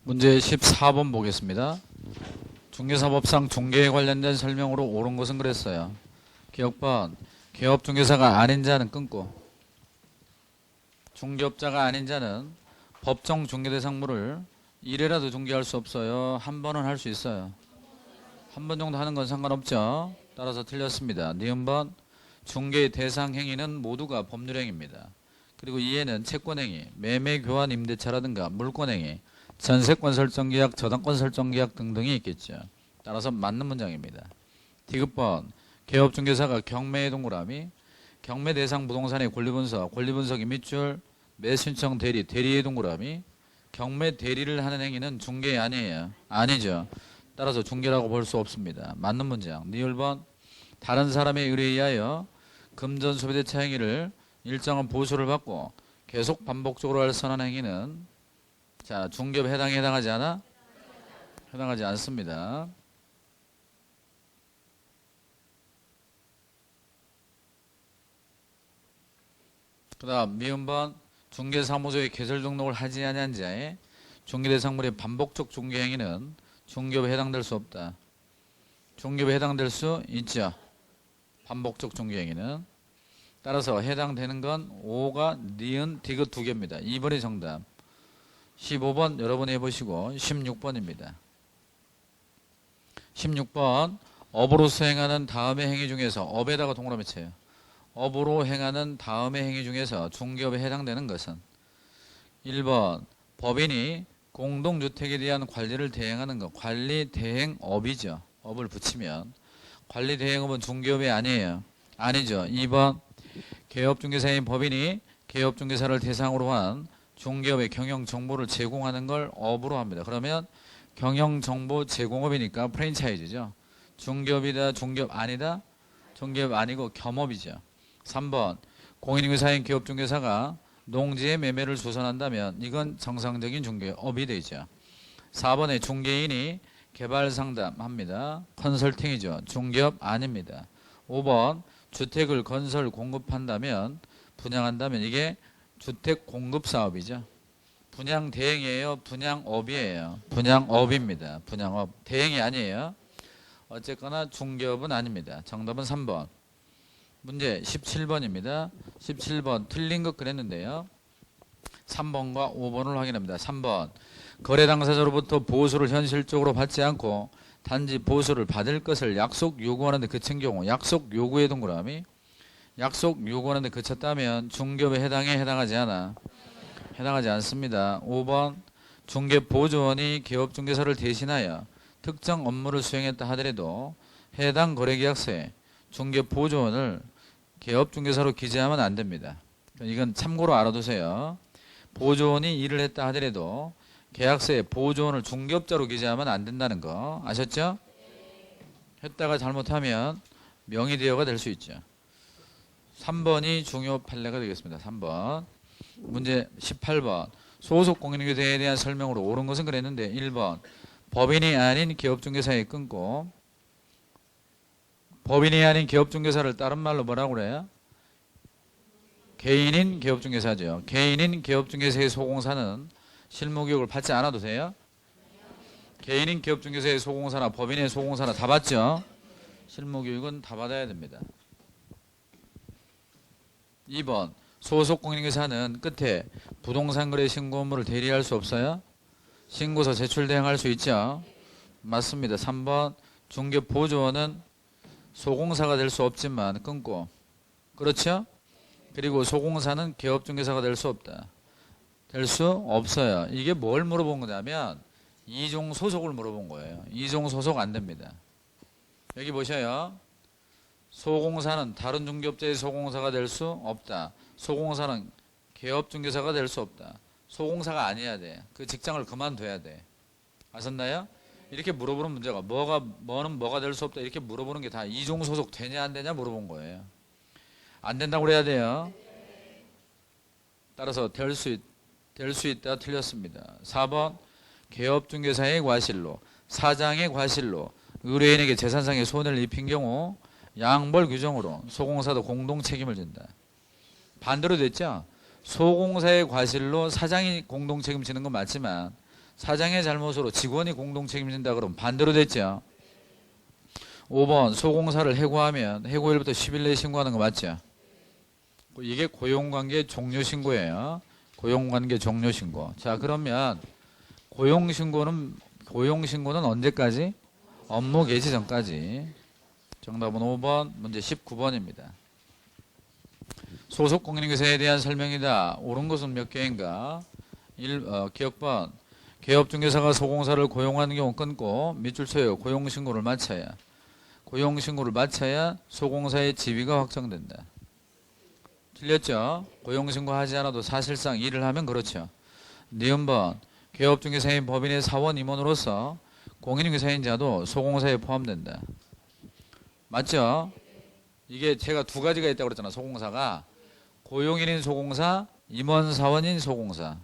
문제 14번 보겠습니다. 중개사법상 중개에 관련된 설명으로 옳은 것은 그랬어요. 기억번, 개업중개사가 아닌 자는 끊고, 중개업자가 아닌 자는 법정 중개대상물을 1회라도 중개할 수 없어요. 한 번은 할 수 있어요. 한 번 정도 하는 건 상관없죠. 따라서 틀렸습니다. 니은번, 중개의 대상 행위는 모두가 법률행위입니다. 그리고 이에는 채권행위, 매매, 교환, 임대차라든가 물권행위, 전세권 설정계약, 저당권 설정계약 등등이 있겠죠. 따라서 맞는 문장입니다. 디귿번, 개업중개사가 경매의 동그라미, 경매 대상 부동산의 권리분석, 권리분석이 밑줄, 매수신청 대리, 대리의 동그라미, 경매 대리를 하는 행위는 중개 아니에요. 아니죠. 따라서 중개라고 볼 수 없습니다. 맞는 문장. 니을번, 다른 사람의 의뢰에 의하여 금전 소비대차 행위를 일정한 보수를 받고 계속 반복적으로 할 선한 행위는 자, 중개업에 해당하지 않아? 해당하지 않습니다. 그 다음 미음번, 중개사무소에 개설 등록을 하지 아니한 자의 중개대상물의 반복적 중개행위는 중개업에 해당될 수 없다. 중개업에 해당될 수 있죠. 반복적 중개행위는. 따라서 해당되는 건 5가 니은, 디귿 두 개입니다. 2번이 정답. 15번 여러분이 해보시고 16번입니다. 16번, 업으로 수행하는 다음의 행위 중에서 업에다가 동그라미 쳐요. 업으로 행하는 다음의 행위 중에서 중개업에 해당되는 것은 1번, 법인이 공동주택에 대한 관리를 대행하는 것. 관리 대행업이죠. 업을 붙이면 관리 대행업은 중개업이 아니에요. 아니죠. 2번, 개업중개사인 법인이 개업중개사를 대상으로 한 중개업의 경영정보를 제공하는 걸 업으로 합니다. 그러면 경영정보 제공업이니까 프랜차이즈죠. 중개업이다, 중개업 아니다? 중개업 아니고 겸업이죠. 3번, 공인중개사인 개업중개사가 농지의 매매를 주선한다면 이건 정상적인 중개업이 되죠. 4번에 중개인이 개발상담합니다. 컨설팅이죠. 중개업 아닙니다. 5번, 주택을 건설 공급한다면 분양한다면 이게 주택 공급 사업이죠. 분양 대행이에요. 분양업이에요. 분양업입니다. 분양업. 대행이 아니에요. 어쨌거나 중개업은 아닙니다. 정답은 3번. 문제 17번입니다. 17번 틀린 것 그랬는데요. 3번과 5번을 확인합니다. 3번. 거래 당사자로부터 보수를 현실적으로 받지 않고 단지 보수를 받을 것을 약속 요구하는데 그친 경우 약속 요구의 동그라미, 약속 요구하는데 그쳤다면 중개업에 해당하지 않아. 해당하지 않습니다. 5번, 중개보조원이 개업중개사를 대신하여 특정 업무를 수행했다 하더라도 해당 거래계약서에 중개보조원을 개업중개사로 기재하면 안 됩니다. 이건 참고로 알아두세요. 보조원이 일을 했다 하더라도 계약서에 보조원을 중개업자로 기재하면 안 된다는 거 아셨죠? 했다가 잘못하면 명의대여가 될 수 있죠. 3번이 중요 판례가 되겠습니다. 3번. 문제 18번. 소속 공인중개사에 대한 설명으로 옳은 것은 그랬는데 1번. 법인이 아닌 개업중개사에 끊고 법인이 아닌 개업중개사를 다른 말로 뭐라고 그래요? 개인인 개업중개사죠. 개인인 개업중개사의 소공사는 실무교육을 받지 않아도 돼요? 개인인 기업중개사의 소공사나 법인의 소공사나 다 받죠? 실무교육은 다 받아야 됩니다. 2번, 소속 공인중개사는 끝에 부동산 거래 신고 업무를 대리할 수 없어요? 신고서 제출 대행할 수 있죠? 맞습니다. 3번, 중개보조원은 소공사가 될 수 없지만 끊고, 그렇죠? 그리고 소공사는 개업중개사가 될 수 없다. 될 수 없어요. 이게 뭘 물어본 거냐면 이종 소속을 물어본 거예요. 이종 소속 안 됩니다. 여기 보셔요. 소공사는 다른 중개업자의 소공사가 될 수 없다. 소공사는 개업중개사가 될 수 없다. 소공사가 아니어야 돼. 그 직장을 그만둬야 돼. 아셨나요? 이렇게 물어보는 문제가 뭐는 뭐가 될 수 없다 이렇게 물어보는 게 다 이종 소속 되냐 안 되냐 물어본 거예요. 안 된다고 그래야 돼요. 따라서 될 수 있다 틀렸습니다. 4번, 개업중개사의 과실로 사장의 과실로 의뢰인에게 재산상의 손해를 입힌 경우 양벌 규정으로 소공사도 공동 책임을 진다. 반대로 됐죠. 소공사의 과실로 사장이 공동 책임지는 건 맞지만 사장의 잘못으로 직원이 공동 책임진다 그러면 반대로 됐죠. 5번 소공사를 해고하면 해고일부터 10일 내에 신고하는 거 맞죠? 이게 고용관계 종료신고예요. 고용관계 종료신고. 자, 그러면 고용신고는 언제까지? 업무 개시 전까지. 정답은 5번, 문제 19번입니다. 소속 공인인계사에 대한 설명이다. 옳은 것은 몇 개인가? 기억번. 개업중개사가 소공사를 고용하는 경우 끊고 밑줄 쳐요. 고용신고를 마쳐야 소공사의 지위가 확정된다. 틀렸죠? 고용신고하지 않아도 사실상 일을 하면 그렇죠. 니은번. 개업중개사인 법인의 사원 임원으로서 공인인계사인 자도 소공사에 포함된다. 맞죠? 이게 제가 두 가지가 있다고 그랬잖아. 소공사가 고용인인 소공사, 임원사원인 소공사.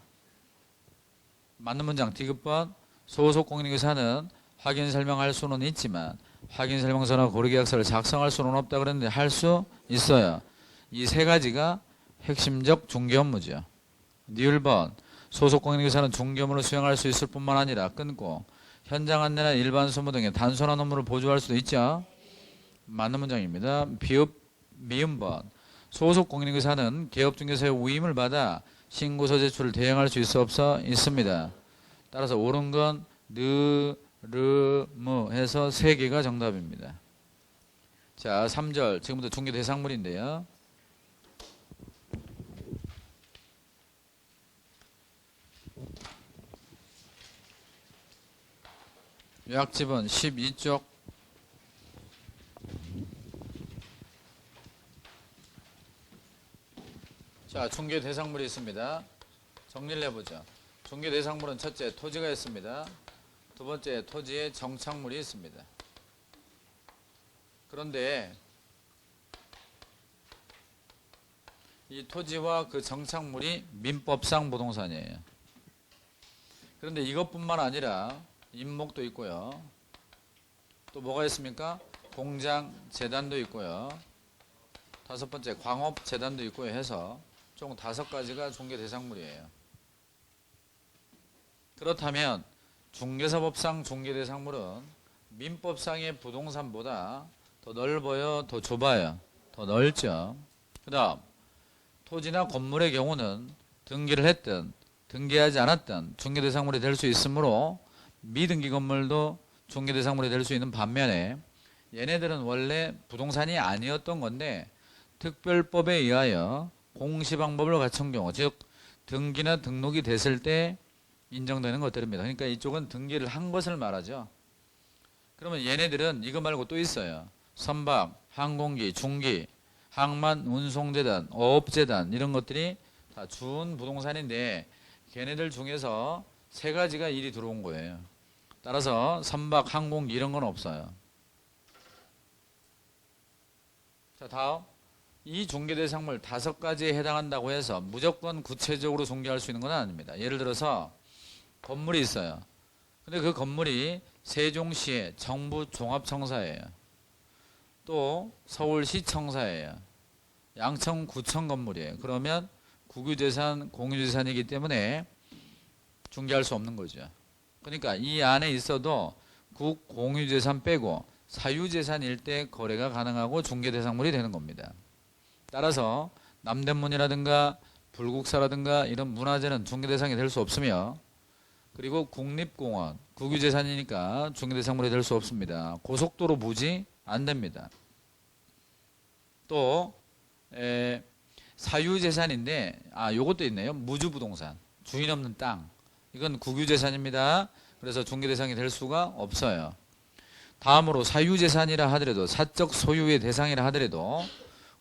맞는 문장 디귿번. 소속 공인인계사는 확인 설명할 수는 있지만 확인 설명서나 고르계약서를 작성할 수는 없다 그랬는데 할 수 있어요. 이 세 가지가 핵심적 중개 업무죠. 니을번. 소속 공인인계사는 중개 업무를 수행할 수 있을 뿐만 아니라 끊고 현장 안내나 일반 소무 등의 단순한 업무를 보조할 수도 있죠. 맞는 문장입니다. 미음번. 소속 공인인계사는 개업중개사의 위임을 받아 신고서 제출을 대행할 수 있어 없어? 있습니다. 따라서 옳은 건 느, 르, 무 해서 3개가 정답입니다. 자, 3절 지금부터 중개 대상물인데요. 요약집은 12쪽. 자, 중개 대상물이 있습니다. 정리를 해보죠. 중개 대상물은 첫째, 토지가 있습니다. 두 번째, 토지에 정착물이 있습니다. 그런데 이 토지와 그 정착물이 민법상 부동산이에요. 그런데 이것뿐만 아니라 임목도 있고요. 또 뭐가 있습니까? 공장, 재단도 있고요. 다섯 번째, 광업, 재단도 있고요 해서 총 5가지가 중개 대상물이에요. 그렇다면 중개사법상 중개 대상물은 민법상의 부동산보다 더 넓어요, 더 좁아요? 더 넓죠. 그 다음 토지나 건물의 경우는 등기를 했든 등기하지 않았든 중개 대상물이 될 수 있으므로 미등기 건물도 중개 대상물이 될 수 있는 반면에 얘네들은 원래 부동산이 아니었던 건데 특별법에 의하여 공시방법을 갖춘 경우, 즉 등기나 등록이 됐을 때 인정되는 것들입니다. 그러니까 이쪽은 등기를 한 것을 말하죠. 그러면 얘네들은 이거 말고 또 있어요. 선박, 항공기, 중기, 항만, 운송재단, 어업재단 이런 것들이 다 준부동산인데 걔네들 중에서 3가지가 일이 들어온 거예요. 따라서 선박, 항공기 이런 건 없어요. 자, 다음. 이 중개대상물 5가지에 해당한다고 해서 무조건 구체적으로 중개할 수 있는 건 아닙니다. 예를 들어서 건물이 있어요. 근데 그 건물이 세종시의 정부종합청사예요. 또 서울시청사예요. 양천구청 건물이에요. 그러면 국유재산, 공유재산이기 때문에 중개할 수 없는 거죠. 그러니까 이 안에 있어도 국 공유재산 빼고 사유재산일 때 거래가 가능하고 중개대상물이 되는 겁니다. 따라서 남대문이라든가 불국사라든가 이런 문화재는 중개대상이 될 수 없으며, 그리고 국립공원, 국유재산이니까 중개대상물이 될 수 없습니다. 고속도로 부지 안 됩니다. 또 사유재산인데 요것도 있네요. 무주부동산, 주인 없는 땅, 이건 국유재산입니다. 그래서 중개대상이 될 수가 없어요. 다음으로 사유재산이라 하더라도, 사적 소유의 대상이라 하더라도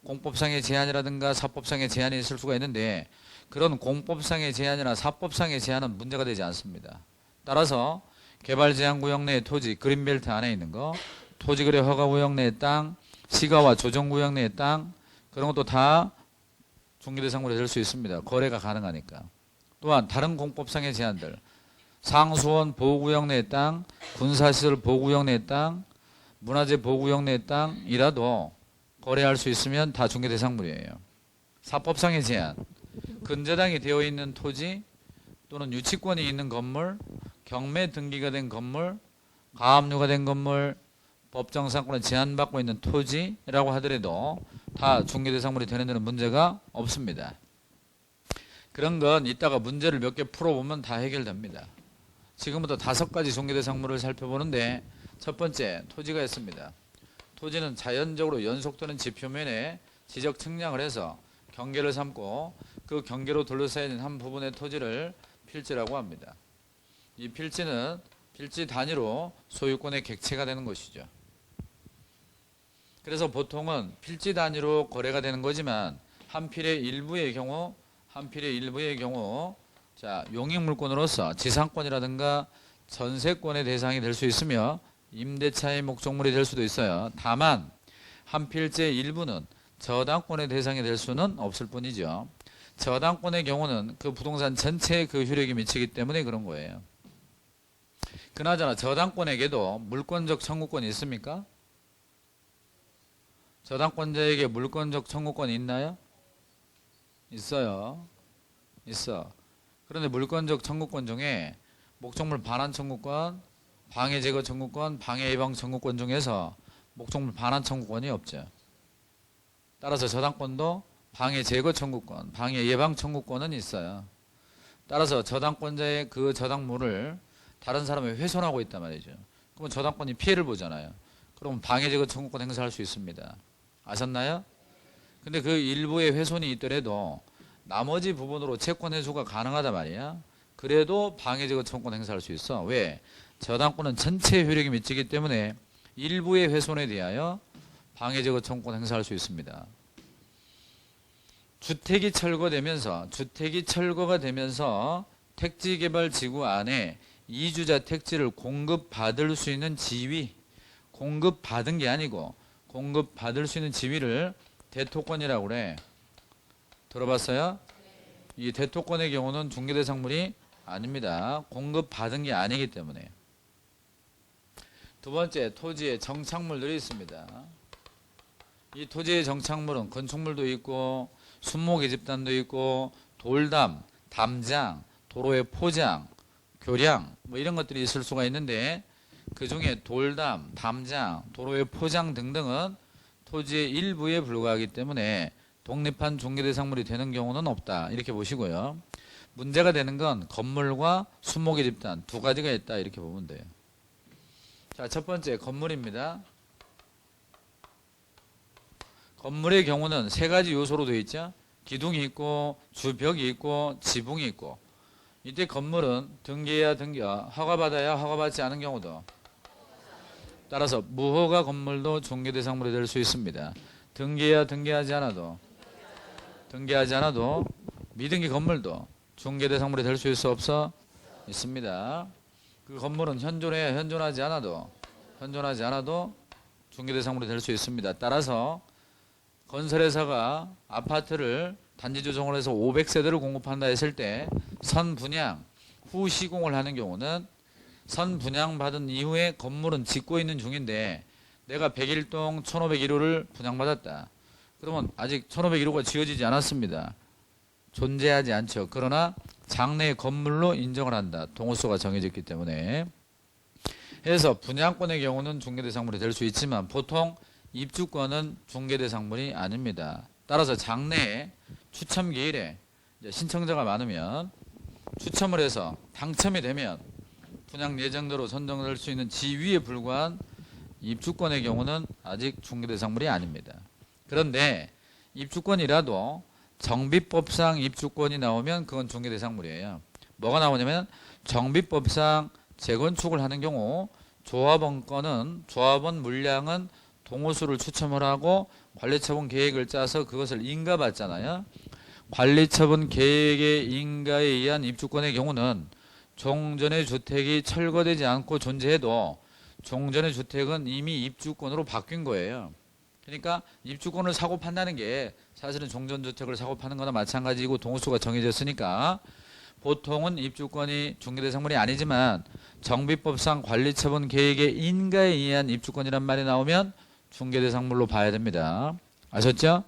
공법상의 제한이라든가 사법상의 제한이 있을 수가 있는데 그런 공법상의 제한이나 사법상의 제한은 문제가 되지 않습니다. 따라서 개발제한구역 내의 토지, 그린벨트 안에 있는 거, 토지거래 허가구역 내의 땅, 시가와 조정구역 내의 땅, 그런 것도 다 중개대상물이 될 수 있습니다. 거래가 가능하니까. 또한 다른 공법상의 제한들, 상수원 보호구역 내의 땅, 군사시설 보호구역 내의 땅, 문화재 보호구역 내의 땅이라도 거래할 수 있으면 다 중개대상물이에요. 사법상의 제한, 근저당이 되어 있는 토지 또는 유치권이 있는 건물, 경매 등기가 된 건물, 가압류가 된 건물, 법정상권을 제한받고 있는 토지라고 하더라도 다 중개대상물이 되는 데는 문제가 없습니다. 그런 건 이따가 문제를 몇 개 풀어보면 다 해결됩니다. 지금부터 5가지 중개대상물을 살펴보는데 첫 번째 토지가 있습니다. 토지는 자연적으로 연속되는 지표면에 지적 측량을 해서 경계를 삼고 그 경계로 둘러싸인 한 부분의 토지를 필지라고 합니다. 이 필지는 필지 단위로 소유권의 객체가 되는 것이죠. 그래서 보통은 필지 단위로 거래가 되는 거지만 한 필의 일부의 경우 자, 용익물권으로서 지상권이라든가 전세권의 대상이 될 수 있으며 임대차의 목적물이 될 수도 있어요. 다만 한 필지의 일부는 저당권의 대상이 될 수는 없을 뿐이죠. 저당권의 경우는 그 부동산 전체에 그 효력이 미치기 때문에 그런 거예요. 그나저나 저당권에게도 물권적 청구권이 있습니까? 저당권자에게 물권적 청구권이 있나요? 있어요. 있어. 그런데 물권적 청구권 중에 목적물 반환 청구권, 방해 제거 청구권, 방해 예방 청구권 중에서 목적물 반환 청구권이 없죠. 따라서 저당권도 방해 제거 청구권, 방해 예방 청구권은 있어요. 따라서 저당권자의 그 저당물을 다른 사람이 훼손하고 있단 말이죠. 그러면 저당권이 피해를 보잖아요. 그럼 방해 제거 청구권 행사할 수 있습니다. 아셨나요? 근데 그 일부의 훼손이 있더라도 나머지 부분으로 채권 회수가 가능하단 말이야. 그래도 방해 제거 청구권 행사할 수 있어. 왜? 저당권은 전체 효력이 미치기 때문에 일부의 훼손에 대하여 방해 제거 청구권 행사할 수 있습니다. 주택이 철거가 되면서 택지개발지구 안에 이주자 택지를 공급받을 수 있는 지위, 공급받은 게 아니고 공급받을 수 있는 지위를 대토권이라고 그래. 들어봤어요? 이 대토권의 경우는 중개대상물이 아닙니다. 공급받은 게 아니기 때문에. 두 번째, 토지에 정착물들이 있습니다. 이 토지의 정착물은 건축물도 있고 순목의 집단도 있고 돌담, 담장, 도로의 포장, 교량 뭐 이런 것들이 있을 수가 있는데 그 중에 돌담, 담장, 도로의 포장 등등은 토지의 일부에 불과하기 때문에 독립한 중개대상물이 되는 경우는 없다. 이렇게 보시고요. 문제가 되는 건 건물과 순목의 집단 두 가지가 있다. 이렇게 보면 돼요. 자, 첫 번째 건물입니다. 건물의 경우는 세 가지 요소로 되어 있죠. 기둥이 있고 주벽이 있고 지붕이 있고 이때 건물은 등기해야 허가받아야 허가받지 않은 경우도 따라서 무허가 건물도 중개대상물이 될 수 있습니다. 등기해야 등기하지 않아도 미등기 건물도 중개대상물이 될 수 있어 없어? 있습니다. 그 건물은 현존해야 현존하지 않아도 중개대상물이 될 수 있습니다. 따라서 건설회사가 아파트를 단지 조성을 해서 500세대를 공급한다 했을 때 선분양 후 시공을 하는 경우는 선분양 받은 이후에 건물은 짓고 있는 중인데 내가 101동 1501호를 분양받았다. 그러면 아직 1501호가 지어지지 않았습니다. 존재하지 않죠. 그러나 장래의 건물로 인정을 한다. 동호수가 정해졌기 때문에. 그래서 분양권의 경우는 중개대상물이 될 수 있지만 보통 입주권은 중개대상물이 아닙니다. 따라서 장래에 추첨 기일에 신청자가 많으면 추첨을 해서 당첨이 되면 분양 예정대로 선정될 수 있는 지위에 불과한 입주권의 경우는 아직 중개대상물이 아닙니다. 그런데 입주권이라도 정비법상 입주권이 나오면 그건 중개대상물이에요. 뭐가 나오냐면 정비법상 재건축을 하는 경우 조합원 물량은 동호수를 추첨을 하고 관리처분 계획을 짜서 그것을 인가받잖아요. 관리처분 계획의 인가에 의한 입주권의 경우는 종전의 주택이 철거되지 않고 존재해도 종전의 주택은 이미 입주권으로 바뀐 거예요. 그러니까 입주권을 사고 판다는 게 사실은 종전주택을 사고 파는 거나 마찬가지고 동호수가 정해졌으니까 보통은 입주권이 중개대상물이 아니지만 정비법상 관리처분 계획의 인가에 의한 입주권이란 말이 나오면 중개대상물로 봐야 됩니다. 아셨죠?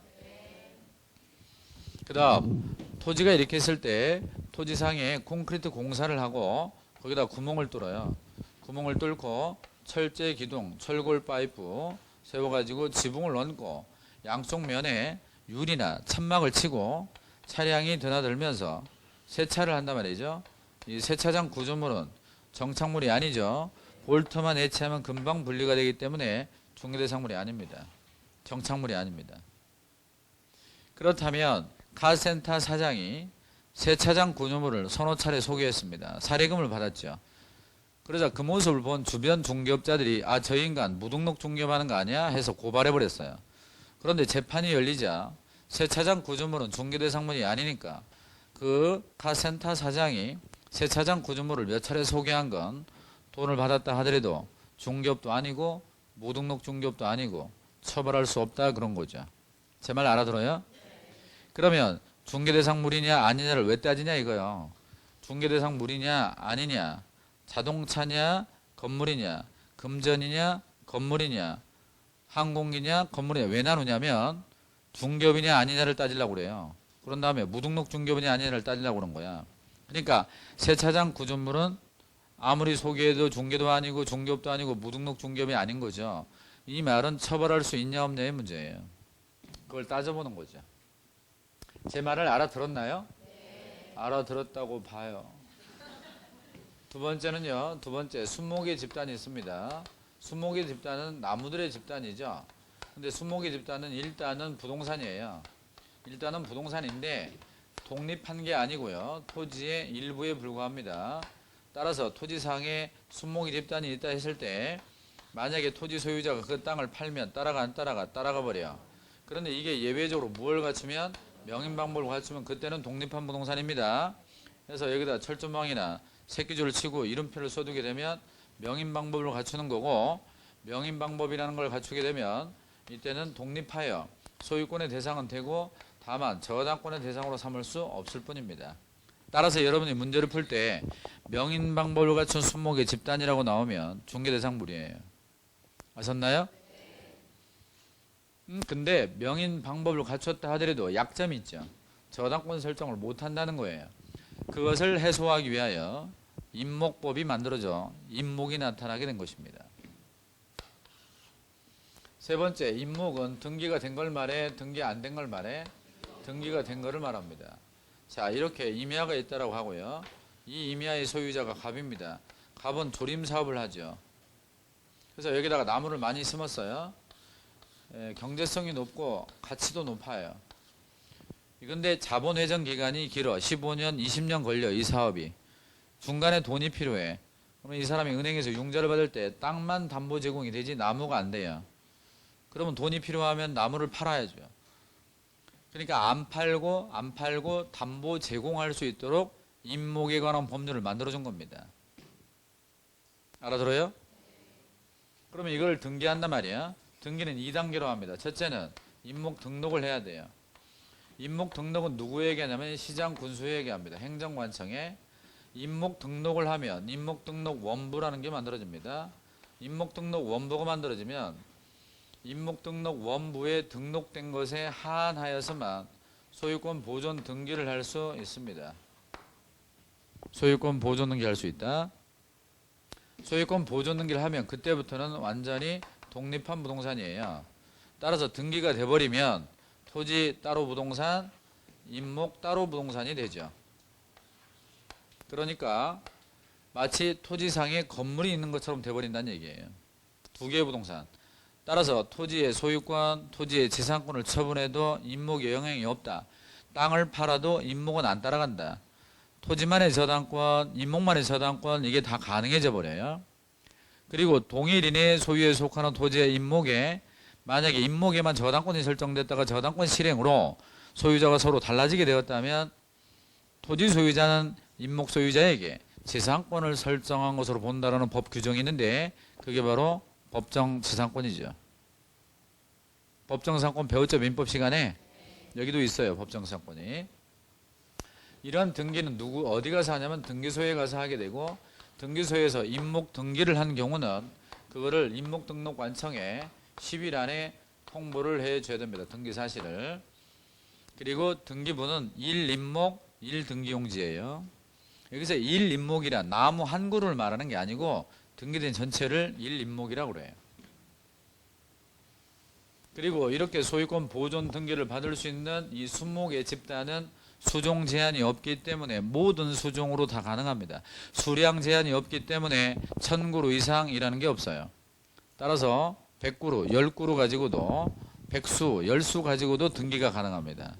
그 다음 토지가 이렇게 있을 때 토지상에 콘크리트 공사를 하고 거기다 구멍을 뚫어요. 구멍을 뚫고 철제 기둥, 철골 파이프 세워가지고 지붕을 얹고 양쪽 면에 유리나 천막을 치고 차량이 드나들면서 세차를 한단 말이죠. 이 세차장 구조물은 정착물이 아니죠. 볼트만 해체하면 금방 분리가 되기 때문에 중개대상물이 아닙니다. 정착물이 아닙니다. 그렇다면 카센터 사장이 세차장 구조물을 서너 차례 소개했습니다. 사례금을 받았죠. 그러자 그 모습을 본 주변 중개업자들이 저 인간 무등록 중개업하는 거 아니야? 해서 고발해버렸어요. 그런데 재판이 열리자 세차장 구조물은 중개대상물이 아니니까 그 카센터 사장이 세차장 구조물을 몇 차례 소개한 건 돈을 받았다 하더라도 중개업도 아니고 무등록 중개업도 아니고 처벌할 수 없다 그런 거죠. 제 말 알아들어요? 그러면 중개대상물이냐 아니냐를 왜 따지냐 이거요. 중개대상물이냐 아니냐, 자동차냐 건물이냐, 금전이냐 건물이냐, 항공기냐 건물이냐 왜 나누냐면 중개업이냐 아니냐를 따지려고 그래요. 그런 다음에 무등록 중개업이냐 아니냐를 따지려고 그런 거야. 그러니까 세차장 구조물은 아무리 소개해도 중개도 아니고 중개업도 아니고 무등록 중개업이 아닌 거죠. 이 말은 처벌할 수 있냐 없냐의 문제예요. 그걸 따져보는 거죠. 제 말을 알아들었나요? 네. 알아들었다고 봐요. 두 번째는요. 두 번째 순목의 집단이 있습니다. 순목의 집단은 나무들의 집단이죠. 근데 순목의 집단은 일단은 부동산이에요. 일단은 부동산인데 독립한 게 아니고요. 토지의 일부에 불과합니다. 따라서 토지상에 순목의 집단이 있다 했을 때 만약에 토지 소유자가 그 땅을 팔면 따라가 안 따라가? 따라가 버려. 그런데 이게 예외적으로 무엇을 갖추면 명인방법을 갖추면 그때는 독립한 부동산입니다. 그래서 여기다 철조망이나 새끼줄을 치고 이름표를 써두게 되면 명인방법을 갖추는 거고 명인방법이라는 걸 갖추게 되면 이때는 독립하여 소유권의 대상은 되고 다만 저당권의 대상으로 삼을 수 없을 뿐입니다. 따라서 여러분이 문제를 풀 때 명인방법을 갖춘 순목의 집단이라고 나오면 중개대상물이에요. 아셨나요? 근데 명인방법을 갖췄다 하더라도 약점이 있죠. 저당권 설정을 못한다는 거예요. 그것을 해소하기 위하여 임목법이 만들어져 임목이 나타나게 된 것입니다. 세 번째, 임목은 등기가 된 걸 말해, 등기 안 된 걸 말해, 등기가 된 거를 말합니다. 자, 이렇게 임야가 있다라고 하고요. 이 임야의 소유자가 갑입니다. 갑은 조림 사업을 하죠. 그래서 여기다가 나무를 많이 심었어요. 경제성이 높고 가치도 높아요. 그런데 자본 회전 기간이 길어. 15년, 20년 걸려 이 사업이. 중간에 돈이 필요해. 그러면 이 사람이 은행에서 융자를 받을 때 땅만 담보 제공이 되지 나무가 안 돼요. 그러면 돈이 필요하면 나무를 팔아야죠. 그러니까 안 팔고 담보 제공할 수 있도록 임목에 관한 법률을 만들어준 겁니다. 알아들어요? 그러면 이걸 등기한단 말이야. 등기는 2단계로 합니다. 첫째는 임목 등록을 해야 돼요. 임목 등록은 누구에게 하냐면 시장 군수에게 합니다. 행정관청에. 임목 등록을 하면 임목 등록 원부라는 게 만들어집니다. 임목 등록 원부가 만들어지면 임목 등록 원부에 등록된 것에 한하여서만 소유권 보존 등기를 할 수 있습니다. 소유권 보존 등기할 수 있다. 소유권 보존 등기를 하면 그때부터는 완전히 독립한 부동산이에요. 따라서 등기가 돼버리면 토지 따로 부동산, 임목 따로 부동산이 되죠. 그러니까 마치 토지상에 건물이 있는 것처럼 돼버린다는 얘기예요. 두 개의 부동산. 따라서 토지의 소유권, 토지의 재산권을 처분해도 임목에 영향이 없다. 땅을 팔아도 임목은 안 따라간다. 토지만의 저당권, 임목만의 저당권 이게 다 가능해져 버려요. 그리고 동일 인의 소유에 속하는 토지의 임목에 만약에 임목에만 저당권이 설정됐다가 저당권 실행으로 소유자가 서로 달라지게 되었다면 토지 소유자는 임목 소유자에게 재산권을 설정한 것으로 본다라는 법 규정이 있는데 그게 바로 법정 재산권이죠. 법정 재산권 배웠죠? 민법 시간에? 여기도 있어요. 법정 재산권이. 이런 등기는 어디 가서 하냐면 등기소에 가서 하게 되고 등기소에서 임목 등기를 한 경우는 그거를 임목등록관청에 10일 안에 통보를 해줘야 됩니다. 등기 사실을. 그리고 등기부는 1임목 1등기용지예요. 여기서 일인목이란 나무 한 그루를 말하는 게 아니고 등기된 전체를 일인목이라고 그래요. 그리고 이렇게 소유권 보존 등기를 받을 수 있는 이 수목의 집단은 수종 제한이 없기 때문에 모든 수종으로 다 가능합니다. 수량 제한이 없기 때문에 1000그루 이상이라는 게 없어요. 따라서 100그루, 10그루 가지고도 100수, 10수 가지고도 등기가 가능합니다.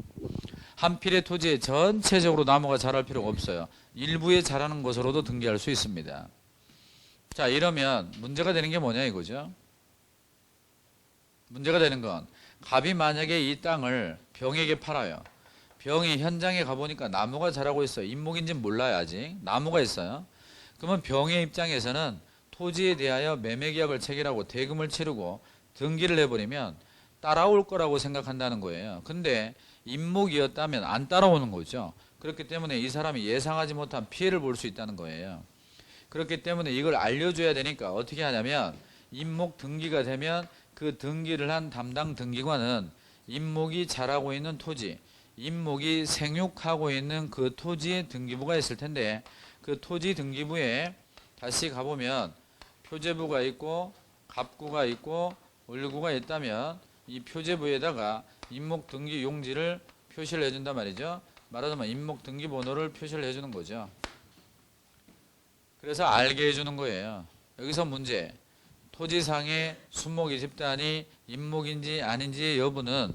한 필의 토지에 전체적으로 나무가 자랄 필요가 없어요. 일부에 자라는 것으로도 등기할 수 있습니다. 자, 이러면 문제가 되는 게 뭐냐 이거죠. 문제가 되는 건 갑이 만약에 이 땅을 병에게 팔아요. 병이 현장에 가보니까 나무가 자라고 있어요. 인목인지는 몰라요. 아직 나무가 있어요. 그러면 병의 입장에서는 토지에 대하여 매매계약을 체결하고 대금을 치르고 등기를 해버리면 따라올 거라고 생각한다는 거예요. 근데 인목이었다면 안 따라오는 거죠. 그렇기 때문에 이 사람이 예상하지 못한 피해를 볼 수 있다는 거예요. 그렇기 때문에 이걸 알려줘야 되니까 어떻게 하냐면 인목 등기가 되면 그 등기를 한 담당 등기관은 인목이 자라고 있는 토지, 인목이 생육하고 있는 그 토지의 등기부가 있을 텐데 그 토지 등기부에 다시 가보면 표제부가 있고 갑구가 있고 을구가 있다면 이 표제부에다가 인목 등기 용지를 표시를 해준단 말이죠. 말하자면 인목 등기 번호를 표시를 해주는 거죠. 그래서 알게 해주는 거예요. 여기서 문제. 토지상의 수목의 집단이 인목인지 아닌지의 여부는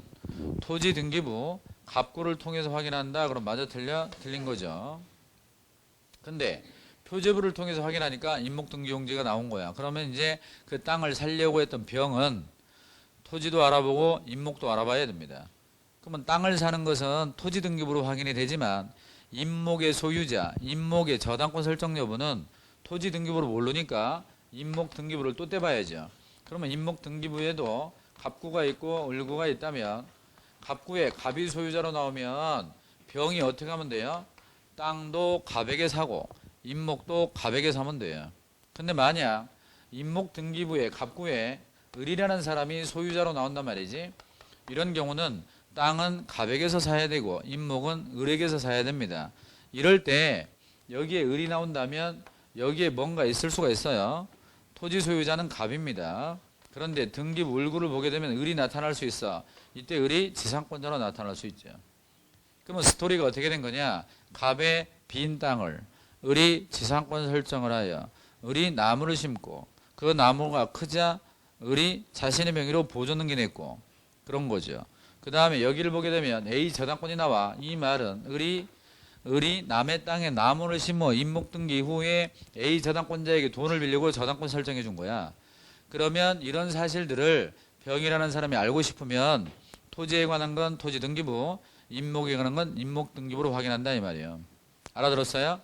토지 등기부 갑구를 통해서 확인한다. 그럼 맞아 틀려? 틀린 거죠. 근데 표제부를 통해서 확인하니까 인목 등기 용지가 나온 거야. 그러면 이제 그 땅을 살려고 했던 병은 토지도 알아보고 인목도 알아봐야 됩니다. 그러면 땅을 사는 것은 토지 등기부로 확인이 되지만 인목의 소유자, 인목의 저당권 설정 여부는 토지 등기부로 모르니까 인목 등기부를 또 떼봐야죠. 그러면 인목 등기부에도 갑구가 있고 을구가 있다면 갑구에 갑이 소유자로 나오면 병이 어떻게 하면 돼요? 땅도 갑에게 사고 인목도 갑에게 사면 돼요. 근데 만약 인목 등기부에 갑구에 을이라는 사람이 소유자로 나온단 말이지. 이런 경우는 땅은 갑에게서 사야 되고 인목은 을에게서 사야 됩니다. 이럴 때 여기에 을이 나온다면 여기에 뭔가 있을 수가 있어요. 토지 소유자는 갑입니다. 그런데 등기부 을구를 보게 되면 을이 나타날 수 있어. 이때 을이 지상권자로 나타날 수 있죠. 그러면 스토리가 어떻게 된 거냐. 갑의 빈 땅을 을이 지상권 설정을 하여 을이 나무를 심고 그 나무가 크자 을이 자신의 명의로 보존 등기냈고 그런 거죠. 그 다음에 여기를 보게 되면 A 저당권이 나와. 이 말은 을이 남의 땅에 나무를 심어 인목 등기 이후에 A 저당권자에게 돈을 빌리고 저당권 설정해 준 거야. 그러면 이런 사실들을 병이라는 사람이 알고 싶으면 토지에 관한 건 토지 등기부, 인목에 관한 건 인목 등기부로 확인한다 이 말이에요. 알아들었어요?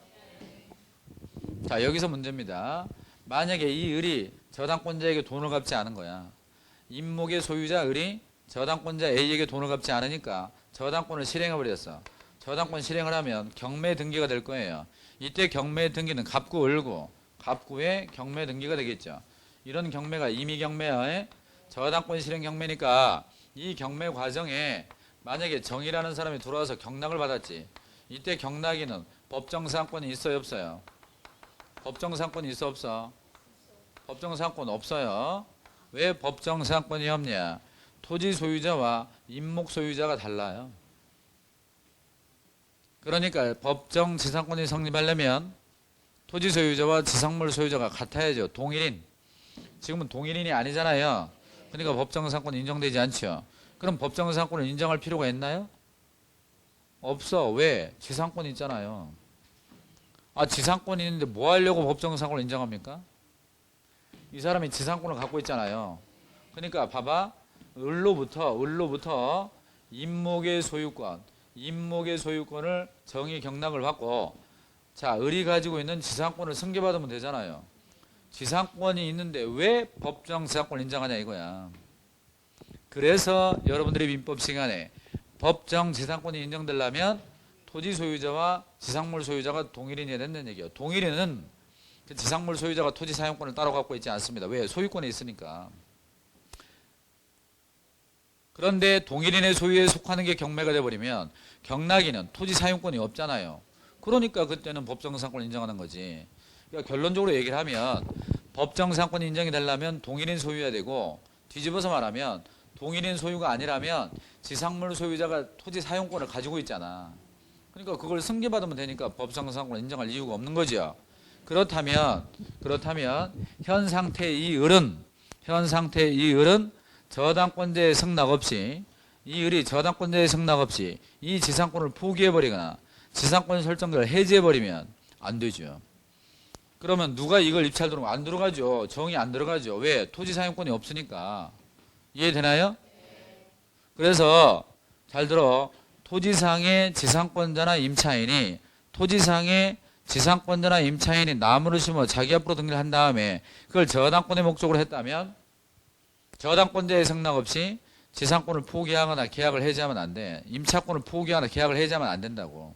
자, 여기서 문제입니다. 만약에 이 을이 저당권자에게 돈을 갚지 않은 거야. 인목의 소유자 을이 저당권자 A에게 돈을 갚지 않으니까 저당권을 실행해버렸어. 저당권 실행을 하면 경매 등기가 될 거예요. 이때 경매 등기는 갑구 을구, 갑구의 경매 등기가 되겠죠. 이런 경매가 임의 경매의 저당권 실행 경매니까 이 경매 과정에 만약에 정이라는 사람이 들어와서 경락을 받았지. 이때 경락에는 법정사항권이 있어요 없어요? 법정사항권이 있어 없어? 법정사항권 없어요. 왜 법정사항권이 없냐? 토지 소유자와 인목 소유자가 달라요. 그러니까 법정 지상권이 성립하려면 토지 소유자와 지상물 소유자가 같아야죠. 동일인. 지금은 동일인이 아니잖아요. 그러니까 법정사항권이 인정되지 않죠. 그럼 법정사항권을 인정할 필요가 있나요? 없어. 왜? 지상권이 있잖아요. 아, 지상권이 있는데 뭐 하려고 법정사항권을 인정합니까? 이 사람이 지상권을 갖고 있잖아요. 그러니까 봐봐. 을로부터 인목의 소유권을 정의 경락을 받고 자, 을이 가지고 있는 지상권을 승계받으면 되잖아요. 지상권이 있는데 왜 법정 지상권을 인정하냐 이거야. 그래서 여러분들이 민법 시간에 법정 지상권이 인정되려면 토지 소유자와 지상물 소유자가 동일인이 된다는 얘기예요. 동일인은 그 지상물 소유자가 토지 사용권을 따로 갖고 있지 않습니다. 왜? 소유권이 있으니까. 그런데 동일인의 소유에 속하는 게 경매가 돼버리면 경락인은 토지 사용권이 없잖아요. 그러니까 그때는 법정상권을 인정하는 거지. 그러니까 결론적으로 얘기를 하면 법정상권이 인정이 되려면 동일인 소유해야 되고, 뒤집어서 말하면 동일인 소유가 아니라면 지상물 소유자가 토지 사용권을 가지고 있잖아. 그러니까 그걸 승계받으면 되니까 법정상권을 인정할 이유가 없는 거죠. 그렇다면 현 상태의 이 을은 저당권자의 승낙 없이, 이 을이 저당권자의 승낙 없이 이 지상권을 포기해버리거나 지상권 설정권을 해지해버리면 안 되죠. 그러면 누가 이걸 입찰 들어오면 안 들어가죠. 정이 안 들어가죠. 왜? 토지 사용권이 없으니까. 이해되나요? 그래서 잘 들어. 토지상의 지상권자나 임차인이 나무를 심어 자기 앞으로 등기를 한 다음에 그걸 저당권의 목적으로 했다면 저당권자의 승낙 없이 지상권을 포기하거나 계약을 해지하면 안 돼. 임차권을 포기하거나 계약을 해지하면 안 된다고.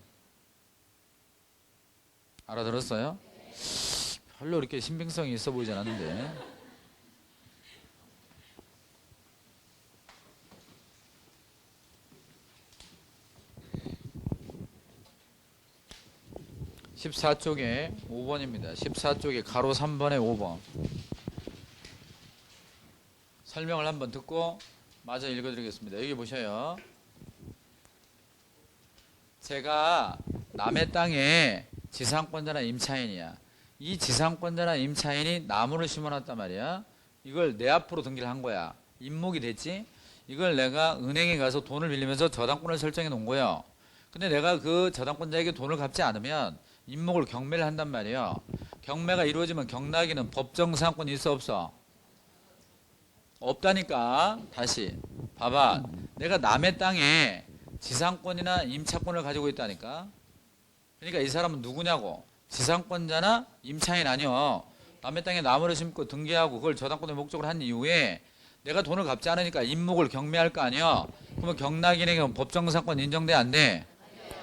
알아들었어요? 별로 이렇게 신빙성이 있어 보이지 않았는데. (14쪽에) 5번입니다. 14쪽에 가로 3번에 5번. 설명을 한번 듣고 마저 읽어드리겠습니다. 여기 보셔요. 제가 남의 땅에 지상권자나 임차인이야. 이 지상권자나 임차인이 나무를 심어놨단 말이야. 이걸 내 앞으로 등기를 한 거야. 임목이 됐지? 이걸 내가 은행에 가서 돈을 빌리면서 저당권을 설정해 놓은 거예요. 근데 내가 그 저당권자에게 돈을 갚지 않으면 임목을 경매를 한단 말이에요. 경매가 이루어지면 경락에는 법정상권이 있어 없어? 없다니까. 다시 봐봐. 내가 남의 땅에 지상권이나 임차권을 가지고 있다니까. 그러니까 이 사람은 누구냐고. 지상권자나 임차인 아니요. 남의 땅에 나무를 심고 등기하고 그걸 저당권의 목적으로 한 이후에 내가 돈을 갚지 않으니까 임목을 경매할 거 아니야. 그러면 경락인에게 법정상권 인정돼 안 돼?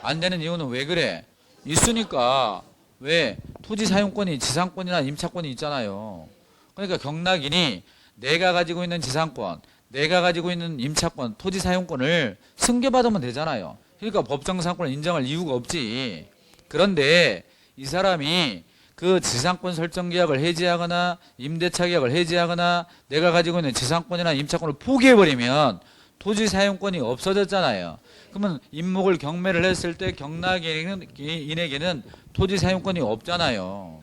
안 되는 이유는 왜 그래? 있으니까. 왜? 토지 사용권이 지상권이나 임차권이 있잖아요. 그러니까 경락인이 내가 가지고 있는 지상권, 내가 가지고 있는 임차권, 토지 사용권을 승계받으면 되잖아요. 그러니까 법정상권을 인정할 이유가 없지. 그런데 이 사람이 그 지상권 설정 계약을 해지하거나 임대차 계약을 해지하거나 내가 가지고 있는 지상권이나 임차권을 포기해버리면 토지 사용권이 없어졌잖아요. 그러면 임목을 경매를 했을 때 경락인에게는 토지 사용권이 없잖아요.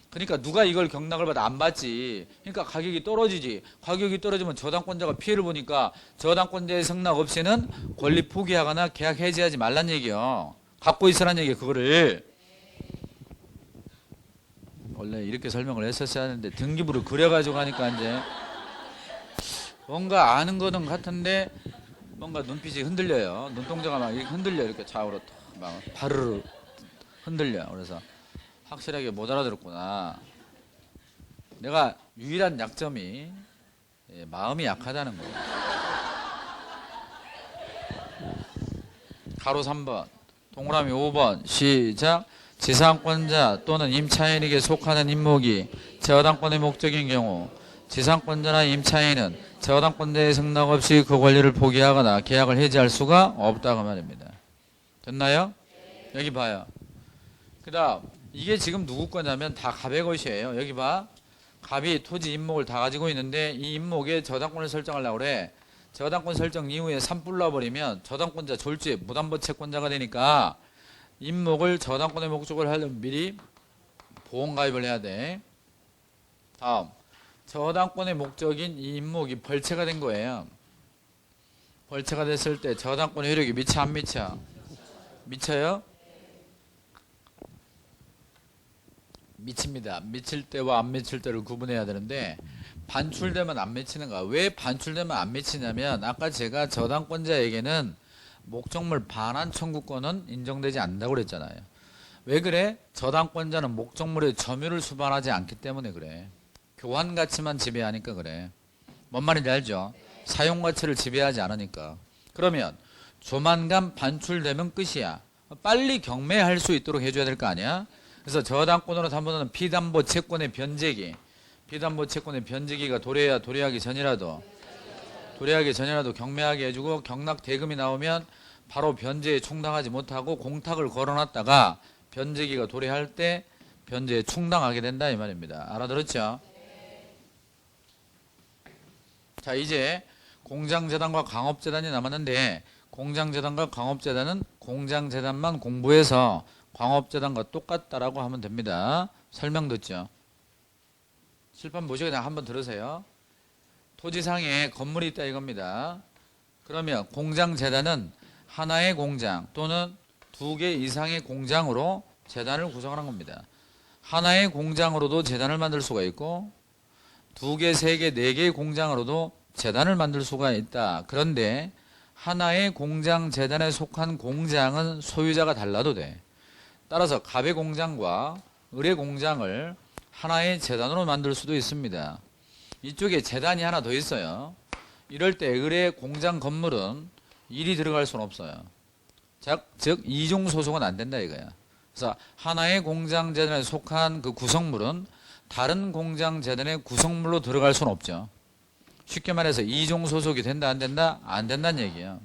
그러니까 누가 이걸 경락을 받아? 안 받지. 그러니까 가격이 떨어지지. 가격이 떨어지면 저당권자가 피해를 보니까 저당권자의 승낙 없이는 권리 포기하거나 계약 해지하지 말란 얘기요. 갖고 있으란 얘기예요. 그거를. 원래 이렇게 설명을 했었어야 하는데 등기부를 그려가지고 하니까 이제 뭔가 아는 거는 같은데 뭔가 눈빛이 흔들려요. 눈동자가 막 이렇게 흔들려. 이렇게 좌우로 막 바르르 흔들려. 그래서 확실하게 못 알아들었구나. 내가 유일한 약점이 마음이 약하다는 거예요. 가로 3번, 동그라미 5번 시작. 지상권자 또는 임차인에게 속하는 임목이 저당권의 목적인 경우 지상권자나 임차인은 저당권자의 승낙 없이 그 권리를 포기하거나 계약을 해지할 수가 없다고 말입니다. 됐나요? 여기 봐요. 그 다음 이게 지금 누구 거냐면 다 갑의 것이에요. 여기 봐. 갑이 토지 임목을 다 가지고 있는데 이 임목에 저당권을 설정하려고 그래. 저당권 설정 이후에 산불 나버리면 저당권자 졸지 무담보 채권자가 되니까 임목을 저당권의 목적으로 하려면 미리 보험가입을 해야 돼. 다음 저당권의 목적인 이 임목이 벌채가 된 거예요. 벌채가 됐을 때 저당권의 효력이 미쳐 안 미쳐? 미쳐요? 미칩니다. 미칠 때와 안 미칠 때를 구분해야 되는데 반출되면 안 미치는가? 왜 반출되면 안 미치냐면 아까 제가 저당권자에게는 목적물 반환 청구권은 인정되지 않는다고 그랬잖아요. 왜 그래? 저당권자는 목적물의 점유를 수반하지 않기 때문에 그래. 교환 가치만 지배하니까 그래. 뭔 말인지 알죠? 사용 가치를 지배하지 않으니까. 그러면 조만간 반출되면 끝이야. 빨리 경매할 수 있도록 해줘야 될 거 아니야? 그래서 저당권으로 담보는 피담보 채권의 변제기. 피담보 채권의 변제기가 도래하기 전이라도 경매하게 해주고 경락 대금이 나오면 바로 변제에 충당하지 못하고 공탁을 걸어놨다가 변제기가 도래할 때 변제에 충당하게 된다 이 말입니다. 알아들었죠? 자, 이제 공장재단과 광업재단이 남았는데, 공장재단과 광업재단은 공장재단만 공부해서 광업재단과 똑같다라고 하면 됩니다. 설명 듣죠? 칠판 보시고 그냥 한번 들으세요. 토지상에 건물이 있다 이겁니다. 그러면 공장재단은 하나의 공장 또는 두 개 이상의 공장으로 재단을 구성하는 겁니다. 하나의 공장으로도 재단을 만들 수가 있고 두 개, 세 개, 네 개의 공장으로도 재단을 만들 수가 있다. 그런데 하나의 공장 재단에 속한 공장은 소유자가 달라도 돼. 따라서 갑의 공장과 을의 공장을 하나의 재단으로 만들 수도 있습니다. 이쪽에 재단이 하나 더 있어요. 이럴 때 을의 공장 건물은 일이 들어갈 수는 없어요. 즉 이중 소속은 안 된다 이거야. 그래서 하나의 공장 재단에 속한 그 구성물은 다른 공장 재단의 구성물로 들어갈 수는 없죠. 쉽게 말해서 이중 소속이 된다 안 된다? 안 된다는 얘기예요.